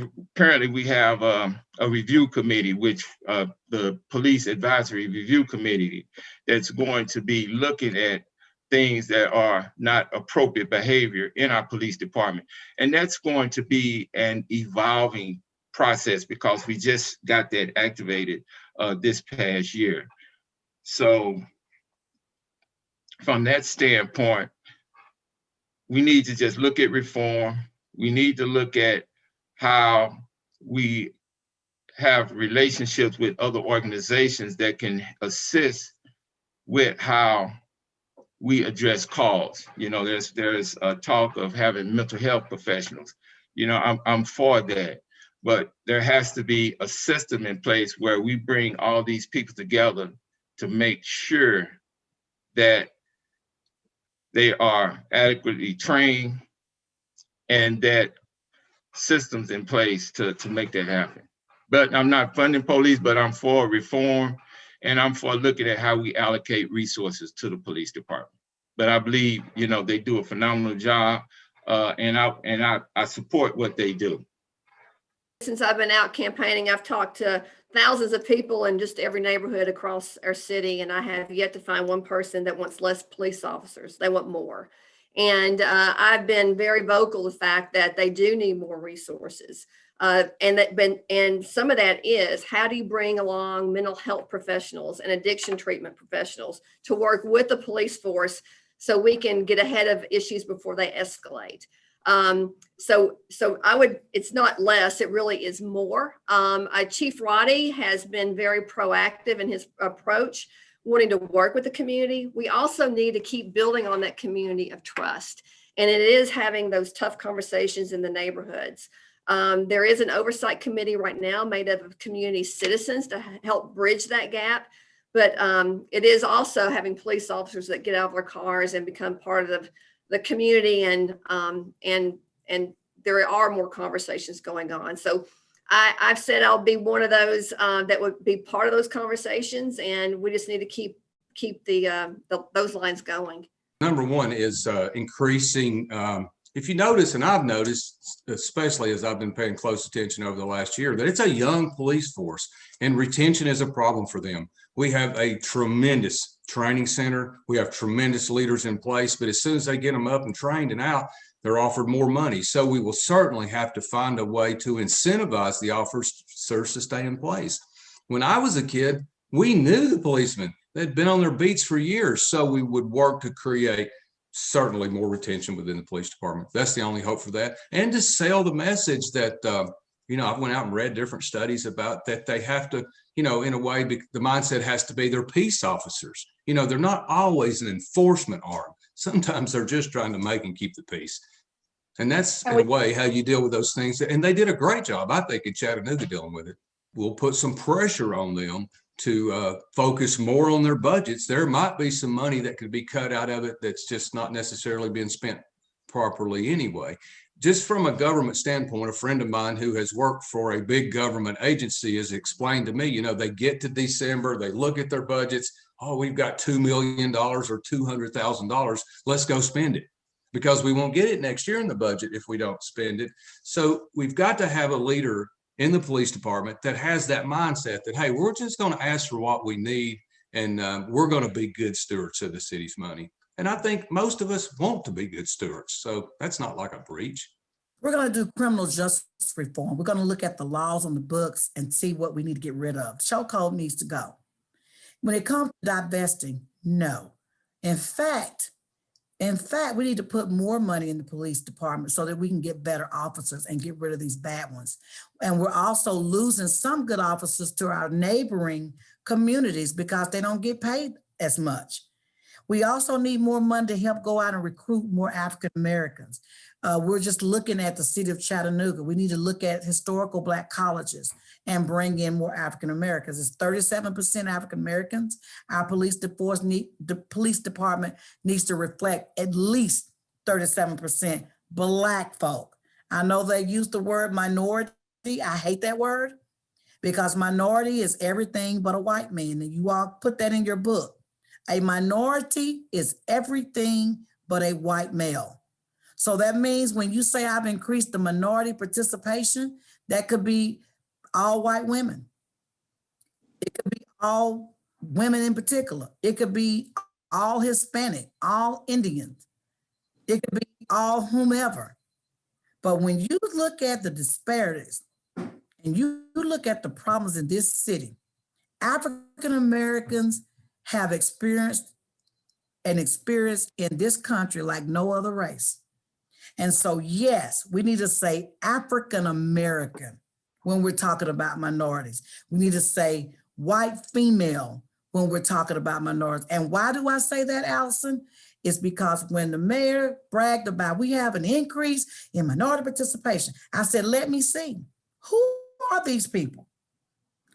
a review committee, which the Police Advisory Review Committee, that's going to be looking at things that are not appropriate behavior in our police department. And that's going to be an evolving process because we just got that activated this past year. So from that standpoint, we need to just look at reform. We need to look at how we have relationships with other organizations that can assist with how we address calls. There's a talk of having mental health professionals. I'm for that, but there has to be a system in place where we bring all these people together to make sure that they are adequately trained and that systems in place to make that happen. But I'm not funding police, but I'm for reform, and I'm for looking at how we allocate resources to the police department. But I believe, they do a phenomenal job, and I support what they do. Since I've been out campaigning, I've talked to thousands of people in just every neighborhood across our city, and I have yet to find one person that wants less police officers. They want more. And I've been very vocal the fact that they do need more resources. And some of that is, how do you bring along mental health professionals and addiction treatment professionals to work with the police force so we can get ahead of issues before they escalate? So it's not less, it really is more. Chief Roddy has been very proactive in his approach, wanting to work with the community. We also need to keep building on that community of trust. And it is having those tough conversations in the neighborhoods. There is an oversight committee right now made up of community citizens to help bridge that gap. But it is also having police officers that get out of their cars and become part of the community, and there are more conversations going on. So I've said I'll be one of those that would be part of those conversations, and we just need to keep those lines going. Number one is increasing. If you notice, and I've noticed, especially as I've been paying close attention over the last year, that it's a young police force, and retention is a problem for them. We have a tremendous training center. We have tremendous leaders in place, but as soon as they get them up and trained and out, they're offered more money. So we will certainly have to find a way to incentivize the officers to stay in place. When I was a kid, we knew the policemen. They'd been on their beats for years. So we would work to create certainly more retention within the police department. That's the only hope for that. And to sell the message that, I went out and read different studies about that they have to, in a way, the mindset has to be they're peace officers. They're not always an enforcement arm. Sometimes they're just trying to make and keep the peace. And that's in a way how you deal with those things. And they did a great job, I think, in Chattanooga dealing with it. We'll put some pressure on them to focus more on their budgets. There might be some money that could be cut out of it that's just not necessarily being spent properly anyway. Just from a government standpoint, a friend of mine who has worked for a big government agency has explained to me, they get to December, they look at their budgets. Oh, we've got $2 million or $200,000. Let's go spend it, because we won't get it next year in the budget if we don't spend it. So we've got to have a leader in the police department that has that mindset that, hey, we're just going to ask for what we need, and we're going to be good stewards of the city's money. And I think most of us want to be good stewards. So that's not like a breach. We're going to do criminal justice reform. We're going to look at the laws on the books and see what we need to get rid of. The show code needs to go. When it comes to divesting, no. In fact, we need to put more money in the police department so that we can get better officers and get rid of these bad ones. And we're also losing some good officers to our neighboring communities because they don't get paid as much. We also need more money to help go out and recruit more African Americans. We're just looking at the city of Chattanooga. We need to look at historical Black colleges and bring in more African Americans. It's 37% African Americans. Our police department needs to reflect at least 37% Black folk. I know they use the word minority. I hate that word, because minority is everything but a white man. And you all put that in your book. A minority is everything but a white male. So that means when you say I've increased the minority participation, that could be all white women. It could be all women in particular. It could be all Hispanic, all Indians. It could be all whomever. But when you look at the disparities and you look at the problems in this city, African Americans have experienced in this country like no other race. And so, yes, we need to say African American when we're talking about minorities. We need to say white female when we're talking about minorities. And why do I say that, Allison? It's because when the mayor bragged about we have an increase in minority participation, I said, let me see, who are these people?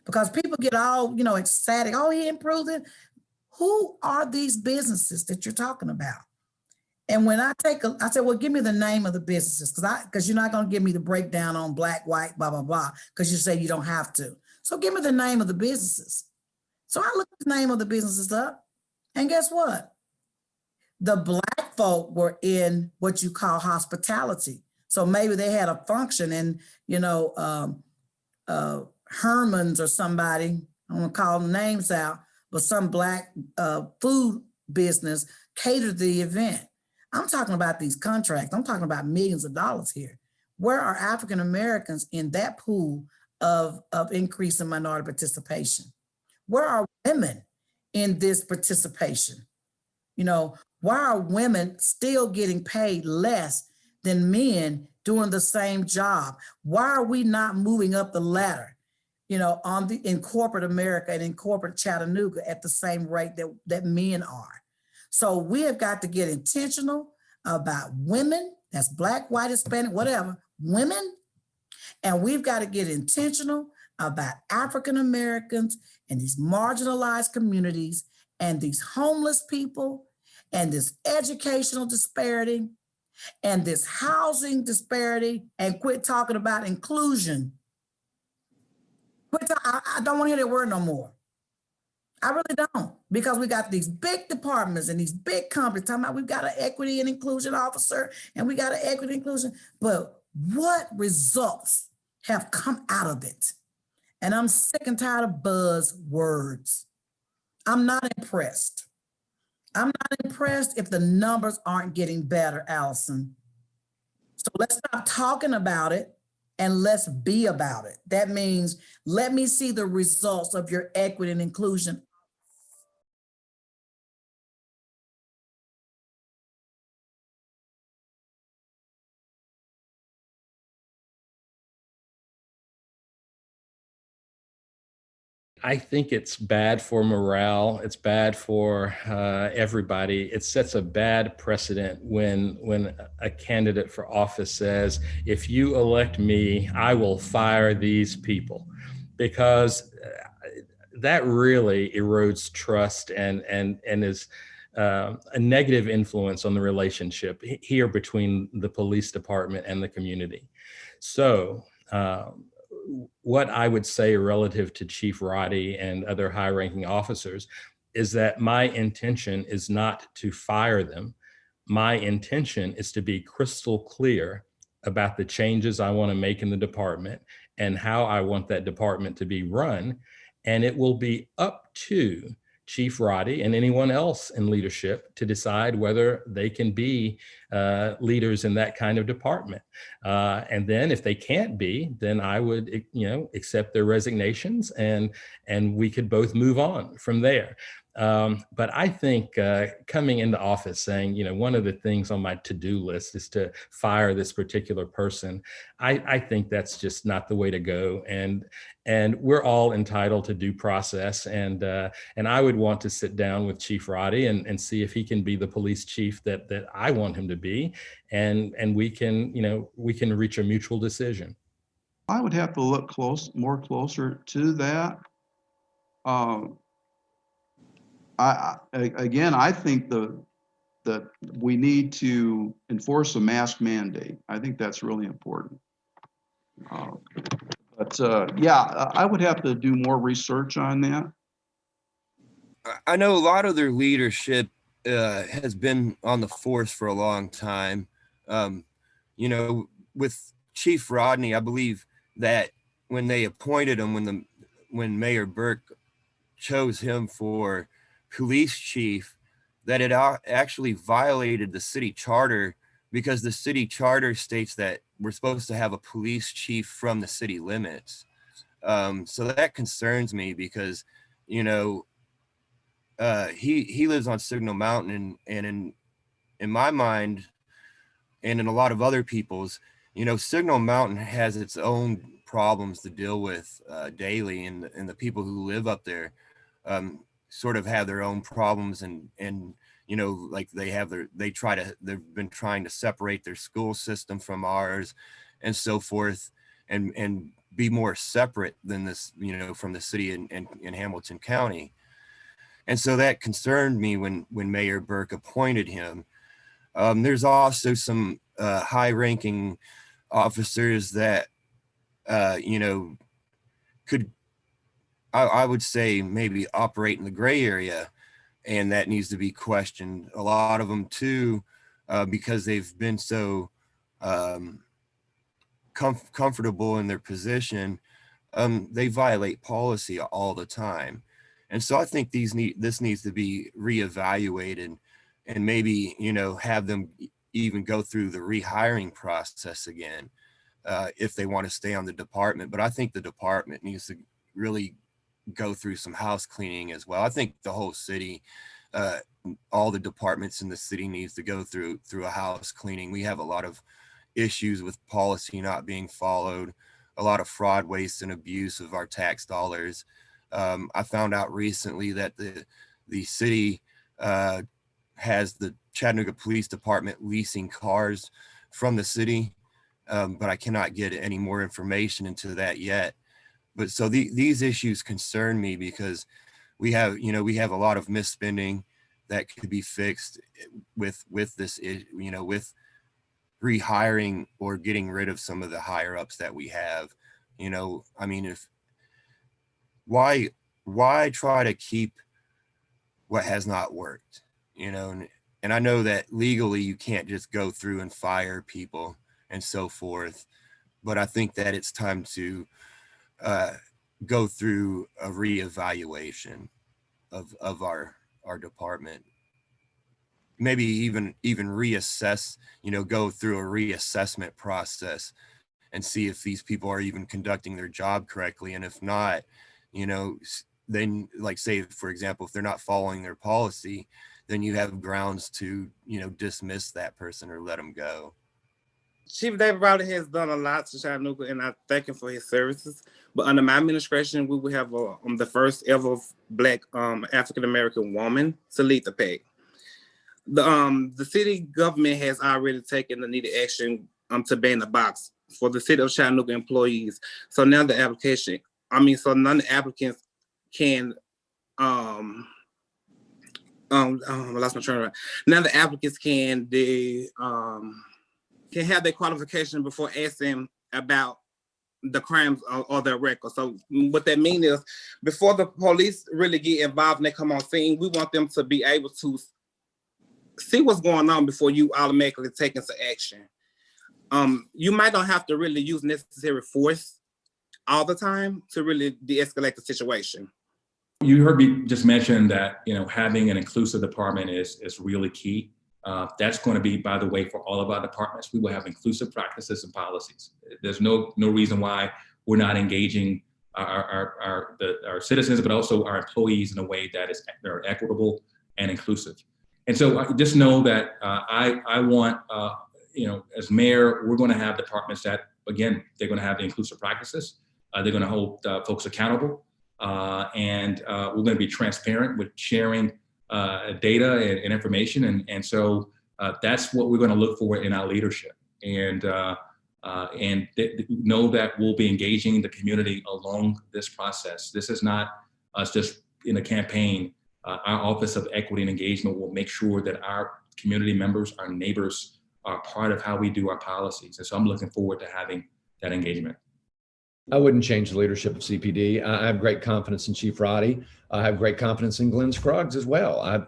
Because people get all, ecstatic. Oh, he improved it. Who are these businesses that you're talking about? And when I said, well, give me the name of the businesses, because you're not going to give me the breakdown on Black, white, blah, blah, blah, because you say you don't have to. So give me the name of the businesses. So I looked the name of the businesses up, and guess what? The Black folk were in what you call hospitality. So maybe they had a function, and Herman's or somebody, I don't want to call names out, but some Black food business catered the event. I'm talking about these contracts. I'm talking about millions of dollars here. Where are African Americans in that pool of increase in minority participation? Where are women in this participation? Why are women still getting paid less than men doing the same job? Why are we not moving up the ladder, in corporate America and in corporate Chattanooga at the same rate that men are? So we have got to get intentional about women, that's Black, white, Hispanic, whatever, women. And we've got to get intentional about African Americans and these marginalized communities and these homeless people and this educational disparity and this housing disparity, and quit talking about inclusion. I don't want to hear that word no more. I really don't, because we got these big departments and these big companies talking about we've got an equity and inclusion officer and we got an equity inclusion, but what results have come out of it? And I'm sick and tired of buzzwords. I'm not impressed. I'm not impressed if the numbers aren't getting better, Allison. So let's stop talking about it and let's be about it. That means let me see the results of your equity and inclusion. I think it's bad for morale. It's bad for everybody. It sets a bad precedent when a candidate for office says, if you elect me, I will fire these people, because that really erodes trust and is a negative influence on the relationship here between the police department and the community. So what I would say relative to Chief Roddy and other high-ranking officers is that my intention is not to fire them. My intention is to be crystal clear about the changes I want to make in the department and how I want that department to be run. And it will be up to Chief Roddy and anyone else in leadership to decide whether they can be leaders in that kind of department. And then if they can't be, then I would, accept their resignations and we could both move on from there. But I think coming into office saying, one of the things on my to-do list is to fire this particular person, I think that's just not the way to go. And we're all entitled to due process. And I would want to sit down with Chief Roddy and see if he can be the police chief that I want him to be. And we can reach a mutual decision. I would have to look more closer to that. I think that we need to enforce a mask mandate. I think that's really important. I would have to do more research on that. I know a lot of their leadership has been on the force for a long time. With Chief Rodney, I believe that when they appointed him, when Mayor Burke chose him for police chief, that it actually violated the city charter, because the city charter states that we're supposed to have a police chief from the city limits. So that concerns me, because, he lives on Signal Mountain, and in my mind, and in a lot of other people's, Signal Mountain has its own problems to deal with daily, and the people who live up there sort of have their own problems, and like they've been trying to separate their school system from ours and so forth, and be more separate than this, from the city in Hamilton County. And so that concerned me when Mayor Burke appointed him. There's also some high-ranking officers that, could, I would say, maybe operate in the gray area, and that needs to be questioned. A lot of them too, because they've been so comfortable in their position, they violate policy all the time. And so I think this needs to be reevaluated, and maybe, have them even go through the rehiring process again, if they want to stay on the department. But I think the department needs to really go through some house cleaning as well. I think the whole city, all the departments in the city needs to go through a house cleaning. We have a lot of issues with policy not being followed, a lot of fraud, waste, and abuse of our tax dollars. I found out recently that the city has the Chattanooga Police Department leasing cars from the city, but I cannot get any more information into that yet. But so these issues concern me because we have a lot of misspending that could be fixed with this, with rehiring or getting rid of some of the higher ups that we have. I mean, why try to keep what has not worked, and I know that legally you can't just go through and fire people and so forth, but I think that it's time to go through a reevaluation of our department. Maybe even reassess, go through a reassessment process and see if these people are even conducting their job correctly. And if not, then, like, say, for example, if they're not following their policy, then you have grounds to, dismiss that person or let them go. Chief David Rowley has done a lot to Chattanooga, and I thank him for his services. But under my administration, we will have the first ever Black African-American woman to lead the PAC. The city government has already taken the needed action to ban the box for the city of Chattanooga employees. So now none of the applicants can I lost my train of thought. Now the applicants can have their qualification before asking about the crimes or their record. So what that means is, before the police really get involved and they come on scene, we want them to be able to see what's going on before you automatically take into action. You might not have to really use necessary force all the time to really de-escalate the situation. You heard me just mention that, having an inclusive department is really key. That's going to be, by the way, for all of our departments. We will have inclusive practices and policies. There's no reason why we're not engaging our citizens, but also our employees in a way that are equitable and inclusive. And so just know that I want, as mayor, we're going to have departments that, again, they're going to have the inclusive practices. They're going to hold folks accountable. And we're going to be transparent with sharing data and information. And so that's what we're going to look for in our leadership. And know that we'll be engaging the community along this process. This is not us just in a campaign. Our Office of Equity and Engagement will make sure that our community members, our neighbors, are part of how we do our policies. And so I'm looking forward to having that engagement. I wouldn't change the leadership of CPD. I have great confidence in Chief Roddy. I have great confidence in Glenn Scruggs as well. I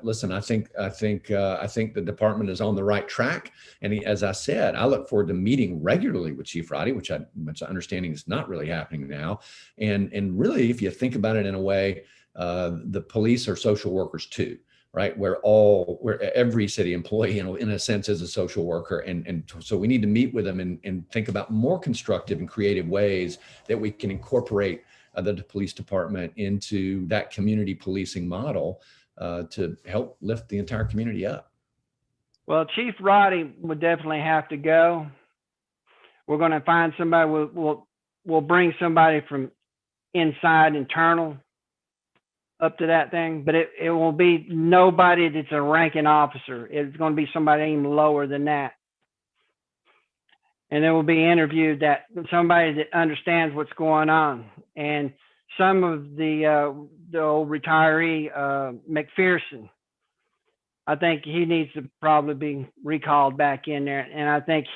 think the department is on the right track. And as I said, I look forward to meeting regularly with Chief Roddy, which I'm understanding is not really happening now. And really, if you think about it in a way, the police are social workers too, right? Where every city employee, in a sense, is a social worker. And so we need to meet with them and think about more constructive and creative ways that we can incorporate the police department into that community policing model to help lift the entire community up. Well, Chief Roddy would definitely have to go. We're going to find somebody. We'll bring somebody from inside, internal, up to that thing, but it will be nobody that's a ranking officer. It's going to be somebody even lower than that. And it will be interviewed somebody that understands what's going on. And some of the old retiree, McPherson, I think he needs to probably be recalled back in there. And I think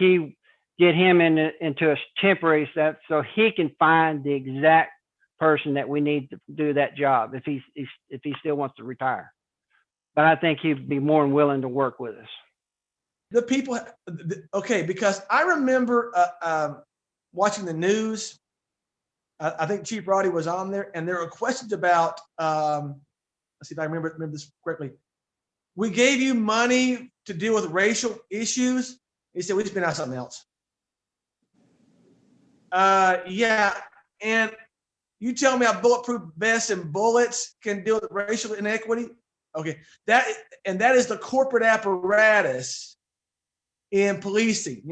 get him into a temporary stuff so he can find the exact person that we need to do that job if he still wants to retire. But I think he'd be more than willing to work with us. The people, okay, because I remember watching the news. I think Chief Roddy was on there, and there were questions about, let's see if I remember this correctly. We gave you money to deal with racial issues. He said, we spent out something else. Yeah, and you tell me how bulletproof vests and bullets can deal with racial inequity? Okay, that is the corporate apparatus in policing,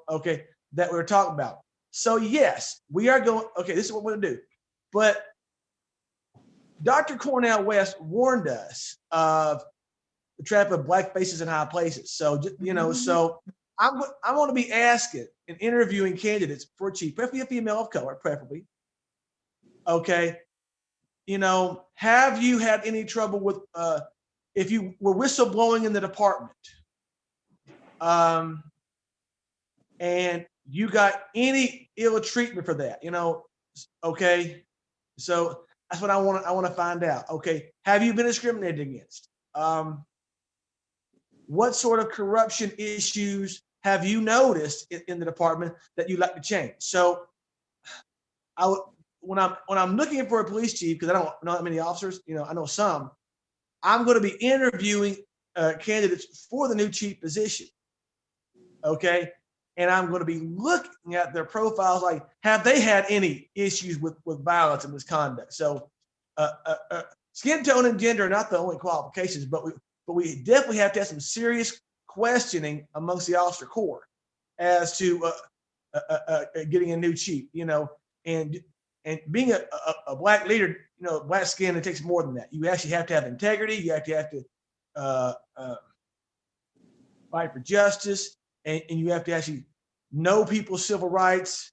okay, that we're talking about. So yes, we are going, okay, this is what we're gonna do. But Dr. Cornell West warned us of the trap of black faces in high places. So, you know, so I'm going to be asking and interviewing candidates for chief, preferably a female of color, preferably. Okay. You know, have you had any trouble with, if you were whistleblowing in the department, and you got any ill treatment for that, you know, okay. So that's what I want to find out. Okay. Have you been discriminated against? What sort of corruption issues have you noticed in the department that you'd like to change? So when I'm looking for a police chief, because I don't know that many officers, you know, I know some, I'm going to be interviewing candidates for the new chief position. Okay. And I'm going to be looking at their profiles, like, have they had any issues with violence and misconduct? So skin tone and gender are not the only qualifications, but we definitely have to have some serious questioning amongst the officer corps as to getting a new chief, you know, and being a black leader, you know, black skin, it takes more than that. You actually have to have integrity. You have to fight for justice, and you have to actually know people's civil rights.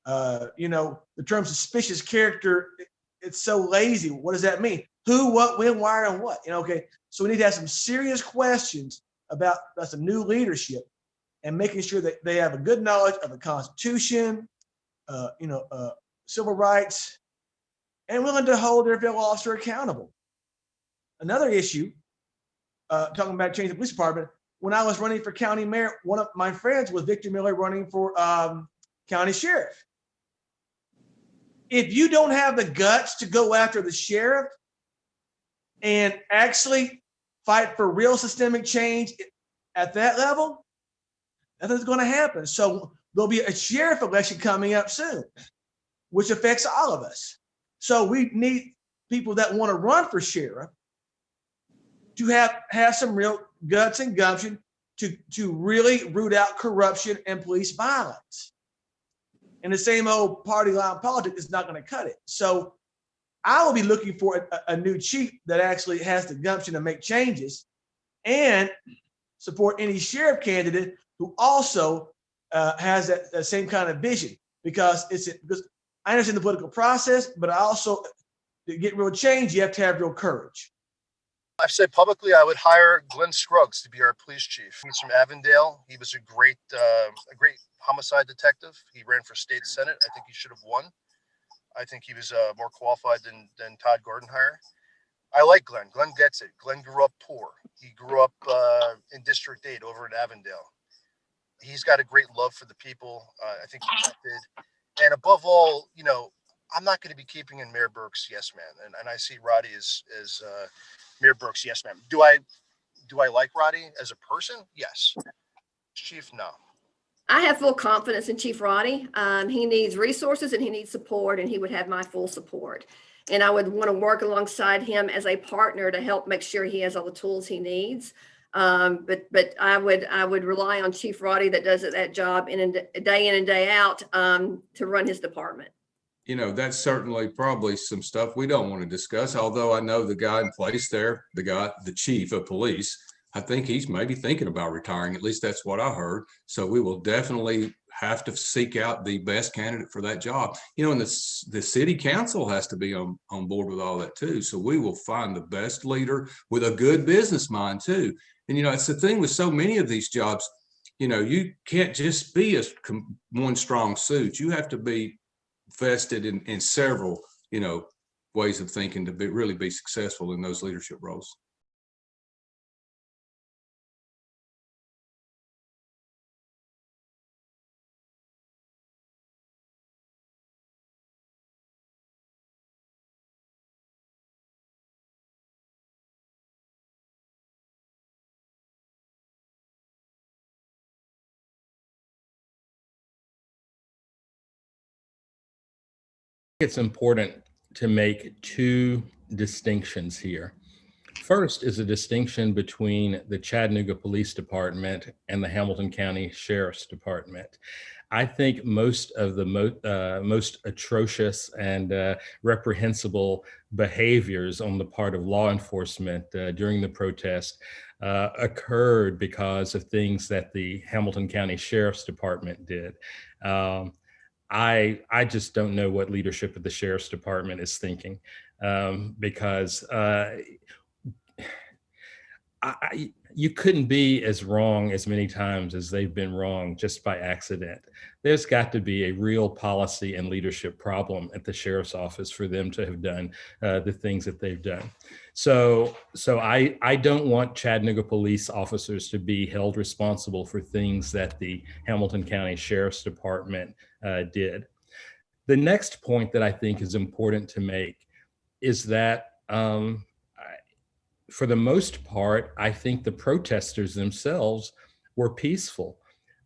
You know, the term suspicious character, it's so lazy. What does that mean? Who, what, when, why, and what? You know, okay. So we need to have some serious questions about some new leadership and making sure that they have a good knowledge of the Constitution, you know, civil rights, and willing to hold their fellow officer accountable. Another issue, talking about changing the police department, when I was running for county mayor, one of my friends was Victor Miller running for county sheriff. If you don't have the guts to go after the sheriff and actually fight for real systemic change at that level, nothing's going to happen. So there'll be a sheriff election coming up soon, which affects all of us. So we need people that want to run for sheriff to have some real guts and gumption to really root out corruption and police violence. And the same old party line politics is not going to cut it. So I will be looking for a new chief that actually has the gumption to make changes and support any sheriff candidate who also has that same kind of vision, because I understand the political process, but I also, to get real change, you have to have real courage. I've said publicly I would hire Glenn Scruggs to be our police chief. He's from Avondale. He was a great homicide detective. He ran for state senate. I think he should have won. I think he was more qualified than Todd Gardenhire. I like Glenn. Glenn gets it. Glenn grew up poor. He grew up in District 8 over in Avondale. He's got a great love for the people. I think he did. And above all, you know, I'm not going to be keeping in Mayor Burke's yes man. And I see Roddy as Mayor Burke's yes man. Do I like Roddy as a person? Yes. Chief, no. I have full confidence in Chief Roddy. He needs resources and he needs support, and he would have my full support. And I would want to work alongside him as a partner to help make sure he has all the tools he needs. But I would rely on Chief Roddy that does that job day in and day out to run his department. You know, that's certainly probably some stuff we don't want to discuss, although I know the guy in place there, the chief of police, I think he's maybe thinking about retiring. At least that's what I heard. So we will definitely have to seek out the best candidate for that job. You know, and the city council has to be on board with all that too. So we will find the best leader with a good business mind too. And, you know, it's the thing with so many of these jobs, you know, you can't just be one strong suit. You have to be vested in several, you know, ways of thinking to really be successful in those leadership roles. It's important to make two distinctions here. First is a distinction between the Chattanooga Police Department and the Hamilton County Sheriff's Department. I think most of the most atrocious and reprehensible behaviors on the part of law enforcement during the protest occurred because of things that the Hamilton County Sheriff's Department did. I just don't know what leadership of the Sheriff's Department is thinking, because you couldn't be as wrong as many times as they've been wrong just by accident. There's got to be a real policy and leadership problem at the sheriff's office for them to have done the things that they've done. So I don't want Chattanooga police officers to be held responsible for things that the Hamilton County Sheriff's Department did. The next point that I think is important to make is that for the most part, I think the protesters themselves were peaceful.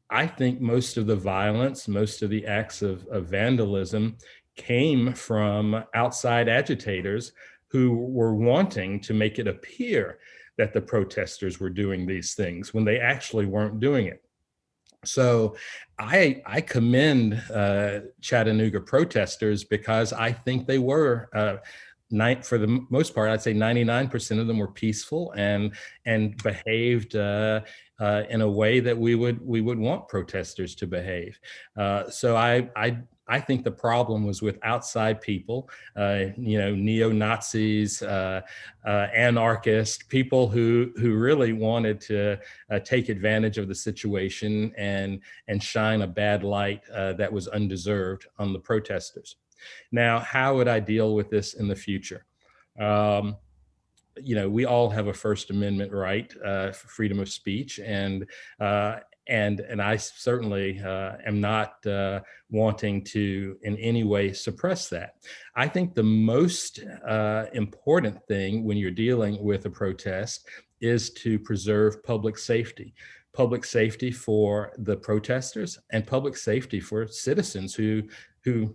I think most of the violence, most of the acts of vandalism came from outside agitators who were wanting to make it appear that the protesters were doing these things when they actually weren't doing it. So I commend Chattanooga protesters because I think they were for the most part, I'd say 99% of them were peaceful and behaved in a way that we would want protesters to behave. So I think the problem was with outside people, neo-Nazis, anarchists, people who really wanted to take advantage of the situation and shine a bad light that was undeserved on the protesters. Now, how would I deal with this in the future? We all have a First Amendment right, for freedom of speech, and I certainly am not wanting to in any way suppress that. I think the most important thing when you're dealing with a protest is to preserve public safety for the protesters and public safety for citizens who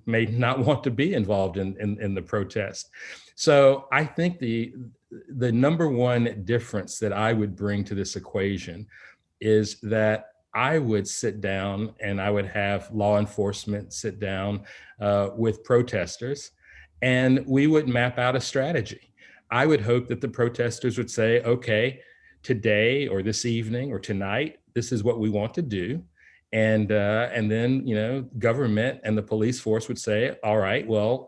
may not want to be involved in the protest. So I think the number one difference that I would bring to this equation is that I would sit down and I would have law enforcement sit down with protesters, and we would map out a strategy. I would hope that the protesters would say, okay, today or this evening or tonight, this is what we want to do. And then, government and the police force would say, all right, well,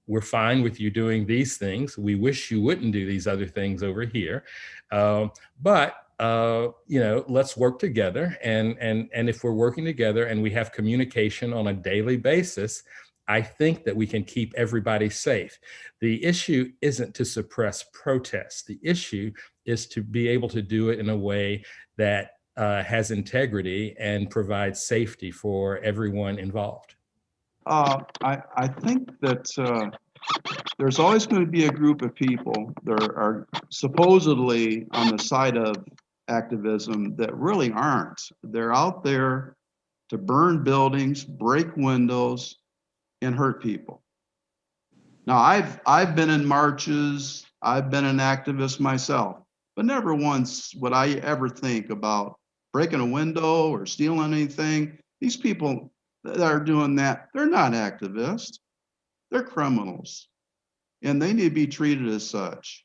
we're fine with you doing these things. We wish you wouldn't do these other things over here. But let's work together. And if we're working together and we have communication on a daily basis, I think that we can keep everybody safe. The issue isn't to suppress protests. The issue is to be able to do it in a way that has integrity and provides safety for everyone involved. I think that there's always going to be a group of people that are supposedly on the side of activism that really aren't. They're out there to burn buildings, break windows, and hurt people. Now, I've been in marches, I've been an activist myself, but never once would I ever think about breaking a window or stealing anything. These people that are doing that, they're not activists, they're criminals, and they need to be treated as such.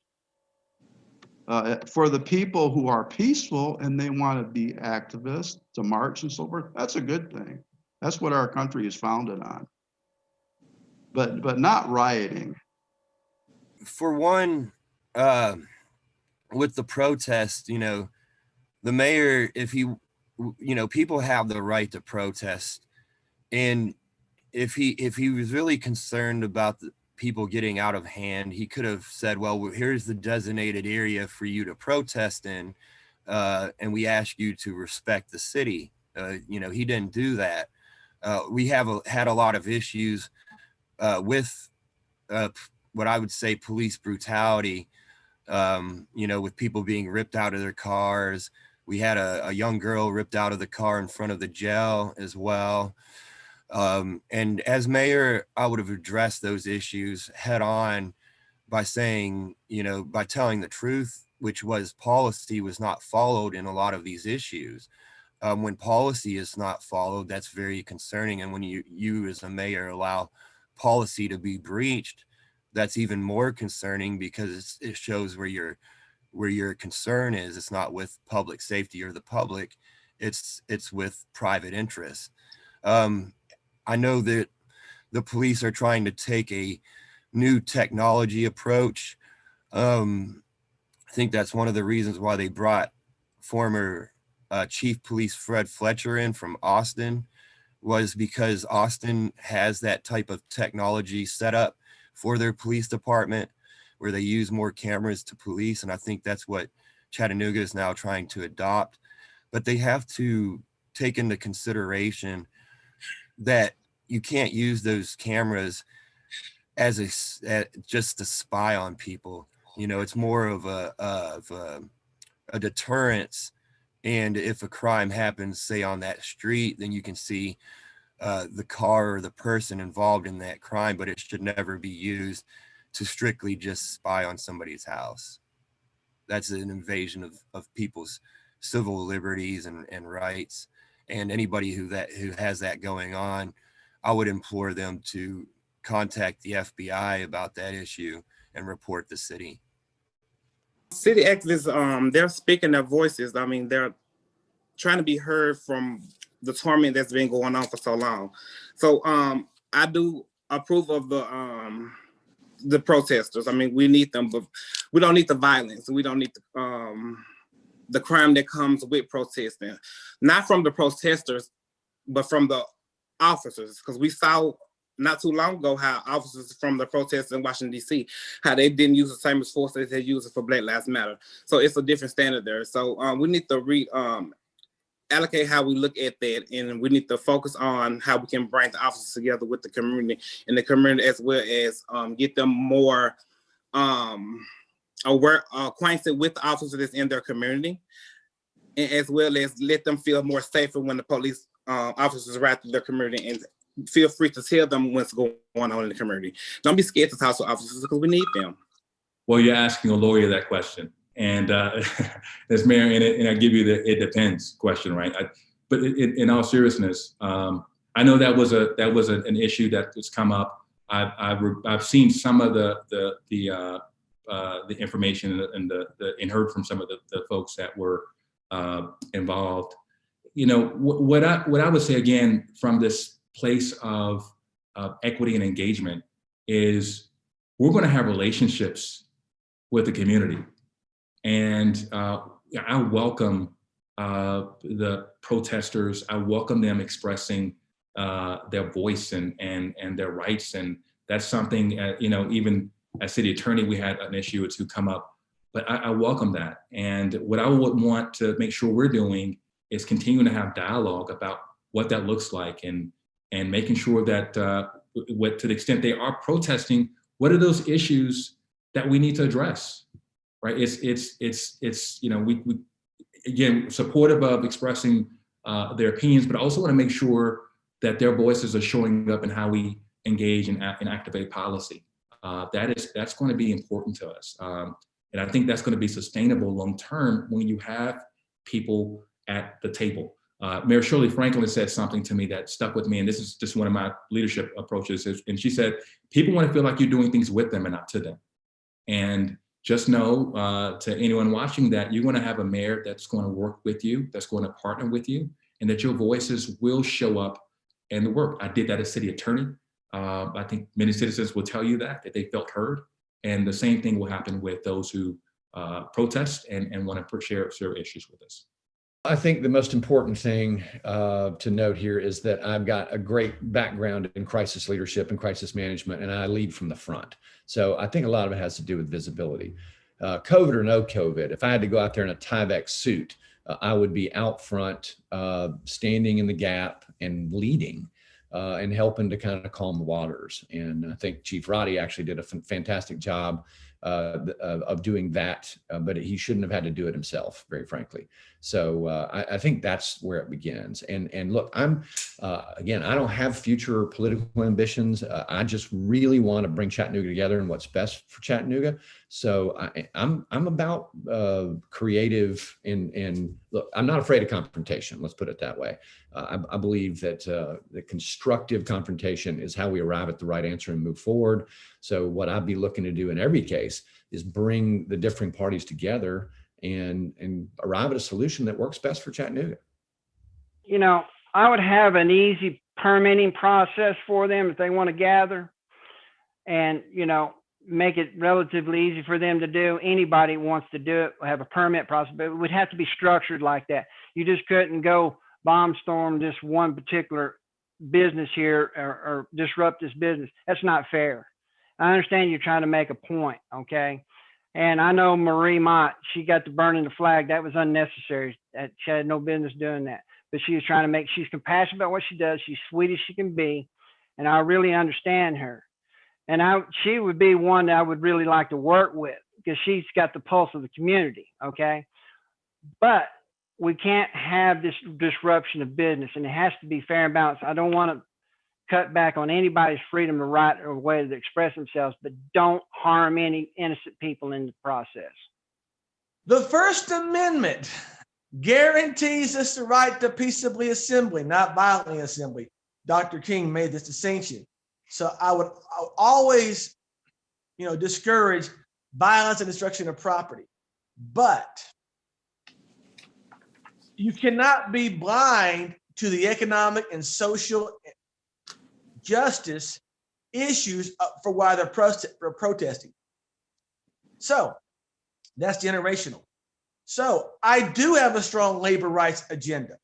For the people who are peaceful and they want to be activists, to march and so forth, that's a good thing. That's what our country is founded on. But not rioting. For one, with the protest, the mayor, if he, people have the right to protest. And if he was really concerned about the people getting out of hand, he could have said, well, here's the designated area for you to protest in, and we ask you to respect the city. He didn't do that. We have had a lot of issues with what I would say police brutality, with people being ripped out of their cars. We had a young girl ripped out of the car in front of the jail as well. And as mayor, I would have addressed those issues head on, by saying, you know, by telling the truth, which was policy was not followed in a lot of these issues. When policy is not followed, that's very concerning. And when you as a mayor allow policy to be breached, that's even more concerning, because it shows where your concern is. It's not with public safety or the public, it's with private interests. I know that the police are trying to take a new technology approach. I think that's one of the reasons why they brought former Chief Police Fred Fletcher in from Austin, was because Austin has that type of technology set up for their police department, where they use more cameras to police. And I think that's what Chattanooga is now trying to adopt. But they have to take into consideration that you can't use those cameras as just to spy on people. You know, it's more of a deterrence. And if a crime happens, say on that street, then you can see the car or the person involved in that crime, but it should never be used to strictly just spy on somebody's house. That's an invasion of people's civil liberties and rights. And anybody who has that going on, I would implore them to contact the FBI about that issue and report the city. City activists, they're speaking their voices. I mean, they're trying to be heard from the torment that's been going on for so long. So I do approve of the protesters. I mean, we need them, but we don't need the violence. We don't need the crime that comes with protesting. Not from the protesters, but from the officers, because we saw not too long ago how officers from the protests in Washington, D.C., how they didn't use the same force that they used for Black Lives Matter. So it's a different standard there. So we need to allocate how we look at that, and we need to focus on how we can bring the officers together with the community, and the community as well as get them more aware, acquainted with the officers that's in their community, and as well as let them feel more safer when the police officers ride through their community, and feel free to tell them what's going on in the community. Don't be scared to talk to officers, because we need them. Well, you're asking a lawyer that question. And as mayor, and I give you the "it depends" question, right? But in all seriousness, I know that was an issue that has come up. I've seen some of the information and heard from some of the folks that were involved. You know, what I would say again from this place of equity and engagement is we're going to have relationships with the community. And I welcome the protesters. I welcome them expressing their voice and their rights. And that's something, you know, even as city attorney, we had an issue or two come up, but I welcome that. And what I would want to make sure we're doing is continuing to have dialogue about what that looks like, and making sure that to the extent they are protesting, what are those issues that we need to address? Right, it's you know, we again supportive of expressing their opinions, but I also want to make sure that their voices are showing up in how we engage and activate policy. That's going to be important to us, and I think that's going to be sustainable long term when you have people at the table. Mayor Shirley Franklin said something to me that stuck with me, and this is just one of my leadership approaches. And she said, "People want to feel like you're doing things with them and not to them." And just know to anyone watching that you're going to have a mayor that's going to work with you, that's going to partner with you, and that your voices will show up in the work. I did that as city attorney. I think many citizens will tell you that they felt heard. And the same thing will happen with those who protest and want to share issues with us. I think the most important thing to note here is that I've got a great background in crisis leadership and crisis management, and I lead from the front. So I think a lot of it has to do with visibility. COVID or no COVID, if I had to go out there in a Tyvek suit, I would be out front, standing in the gap and leading. and helping to kind of calm the waters. And I think Chief Roddy actually did a fantastic job of doing that, but he shouldn't have had to do it himself, very frankly. So I think that's where it begins. And look, again, I don't have future political ambitions. I just really want to bring Chattanooga together and what's best for Chattanooga. So I'm about creative and look, I'm not afraid of confrontation. Let's put it that way. I believe that the constructive confrontation is how we arrive at the right answer and move forward. So what I'd be looking to do in every case is bring the differing parties together and arrive at a solution that works best for Chattanooga. You know, I would have an easy permitting process for them if they want to gather, and, you know, make it relatively easy for them to do. Anybody who wants to do it will have a permit process, but it would have to be structured like that. You just couldn't go bomb storm this one particular business here or disrupt this business. That's not fair. I understand you're trying to make a point, okay? And I know Marie Mott, she got to burning the flag. That was unnecessary. She had no business doing that. But she was trying to make, she's compassionate about what she does. She's sweet as she can be. And I really understand her. And she would be one that I would really like to work with because she's got the pulse of the community, okay? But we can't have this disruption of business, and it has to be fair and balanced. I don't want to cut back on anybody's freedom to right or way to express themselves, but don't harm any innocent people in the process. The First Amendment guarantees us the right to peaceably assembly, not violently assembly. Dr. King made this distinction. So I would always, you know, discourage violence and destruction of property. But you cannot be blind to the economic and social justice issues for why they're protesting. So that's generational. So I do have a strong labor rights agenda.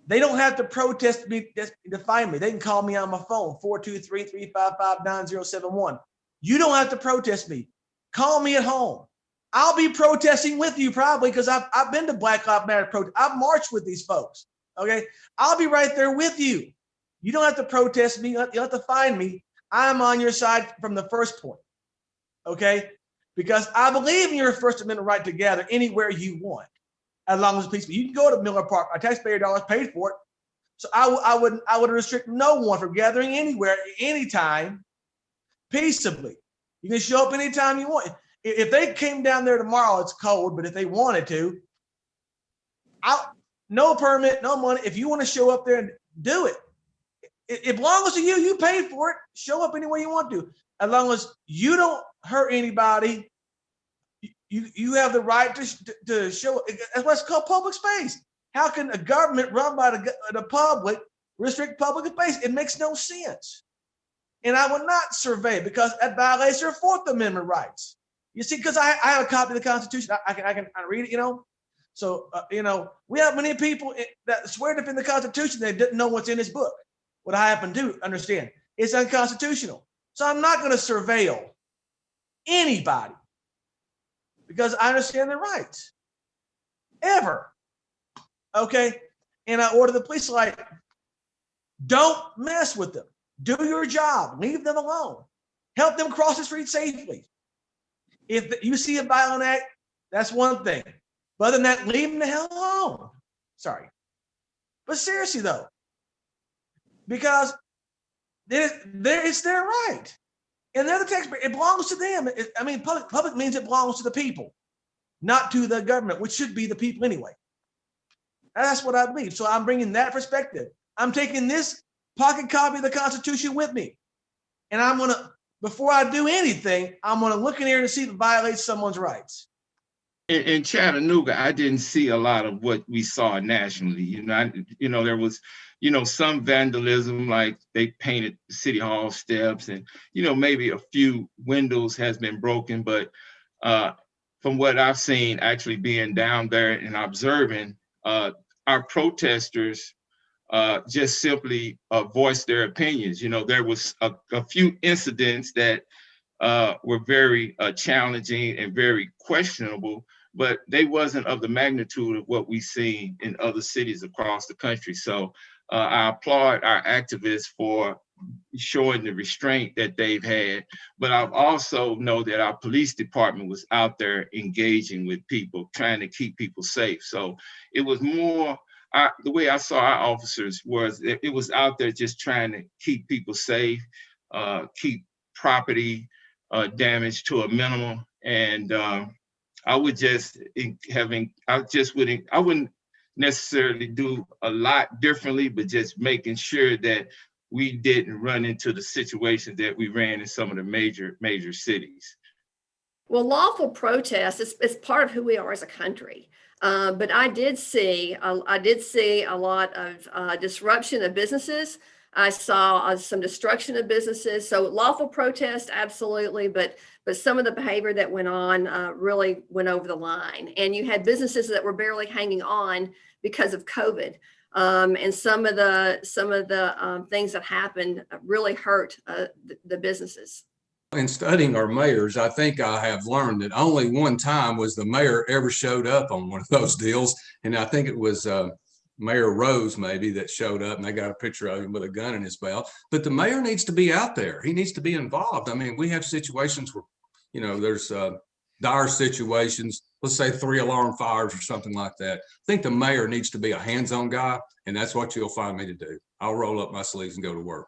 They don't have to protest me to find me. They can call me on my phone, 423-355-9071. You don't have to protest me. Call me at home. I'll be protesting with you probably because I've been to Black Lives Matter protest. I've marched with these folks, okay? I'll be right there with you. You don't have to protest me. You don't have to find me. I'm on your side from the first point, okay? Because I believe in your First Amendment right to gather anywhere you want, as long as it's peaceful. You can go to Miller Park. Our taxpayer dollars paid for it. So I would restrict no one from gathering anywhere, anytime, peaceably. You can show up anytime you want. If they came down there tomorrow, it's cold, but if they wanted to, no permit, no money. If you want to show up there and do it, it belongs to you. You paid for it. Show up any way you want to. As long as you don't hurt anybody, you have the right to show. That's what's called public space. How can a government run by the public restrict public space? It makes no sense. And I will not survey because that violates your Fourth Amendment rights. You see, because I have a copy of the Constitution. I can read it, you know. So, you know, we have many people that swear to defend the Constitution that didn't know what's in this book. What I happen to understand, it's unconstitutional. So I'm not going to surveil anybody because I understand their rights. Ever. Okay? And I order the police like, don't mess with them. Do your job. Leave them alone. Help them cross the street safely. If you see a violent act, that's one thing. But other than that, leave them the hell alone. Sorry. But seriously, though, because it's their right. And they're the taxpayer. It belongs to them. Public means it belongs to the people, not to the government, which should be the people anyway. That's what I believe. So I'm bringing that perspective. I'm taking this pocket copy of the Constitution with me. And I'm going to, before I do anything, I'm going to look in here to see if it violates someone's rights. In Chattanooga, I didn't see a lot of what we saw nationally. There was, some vandalism, like they painted City Hall steps, and maybe a few windows has been broken. But from what I've seen, actually being down there and observing, our protesters just simply voiced their opinions. There was a few incidents that were very challenging and very questionable, but they wasn't of the magnitude of what we see in other cities across the country. So I applaud our activists for showing the restraint that they've had, but I've also know that our police department was out there engaging with people, trying to keep people safe. So it was more, the way I saw our officers was it was out there just trying to keep people safe, keep property damage to a minimum. And I would just I wouldn't necessarily do a lot differently, but just making sure that we didn't run into the situations that we ran in some of the major cities. Well, lawful protest is part of who we are as a country. But I did see a lot of disruption of businesses. I saw some destruction of businesses. So lawful protest, absolutely, but some of the behavior that went on really went over the line. And you had businesses that were barely hanging on because of COVID. And some of the things that happened really hurt the businesses. In studying our mayors, I think I have learned that only one time was the mayor ever showed up on one of those deals. And I think it was Mayor Rose maybe that showed up, and they got a picture of him with a gun in his belt. But the mayor needs to be out there. He needs to be involved. I mean, we have situations where, you know, there's dire situations, let's say 3 alarm fires or something like that. I think the mayor needs to be a hands-on guy, and that's what you'll find me to do. I'll roll up my sleeves and go to work.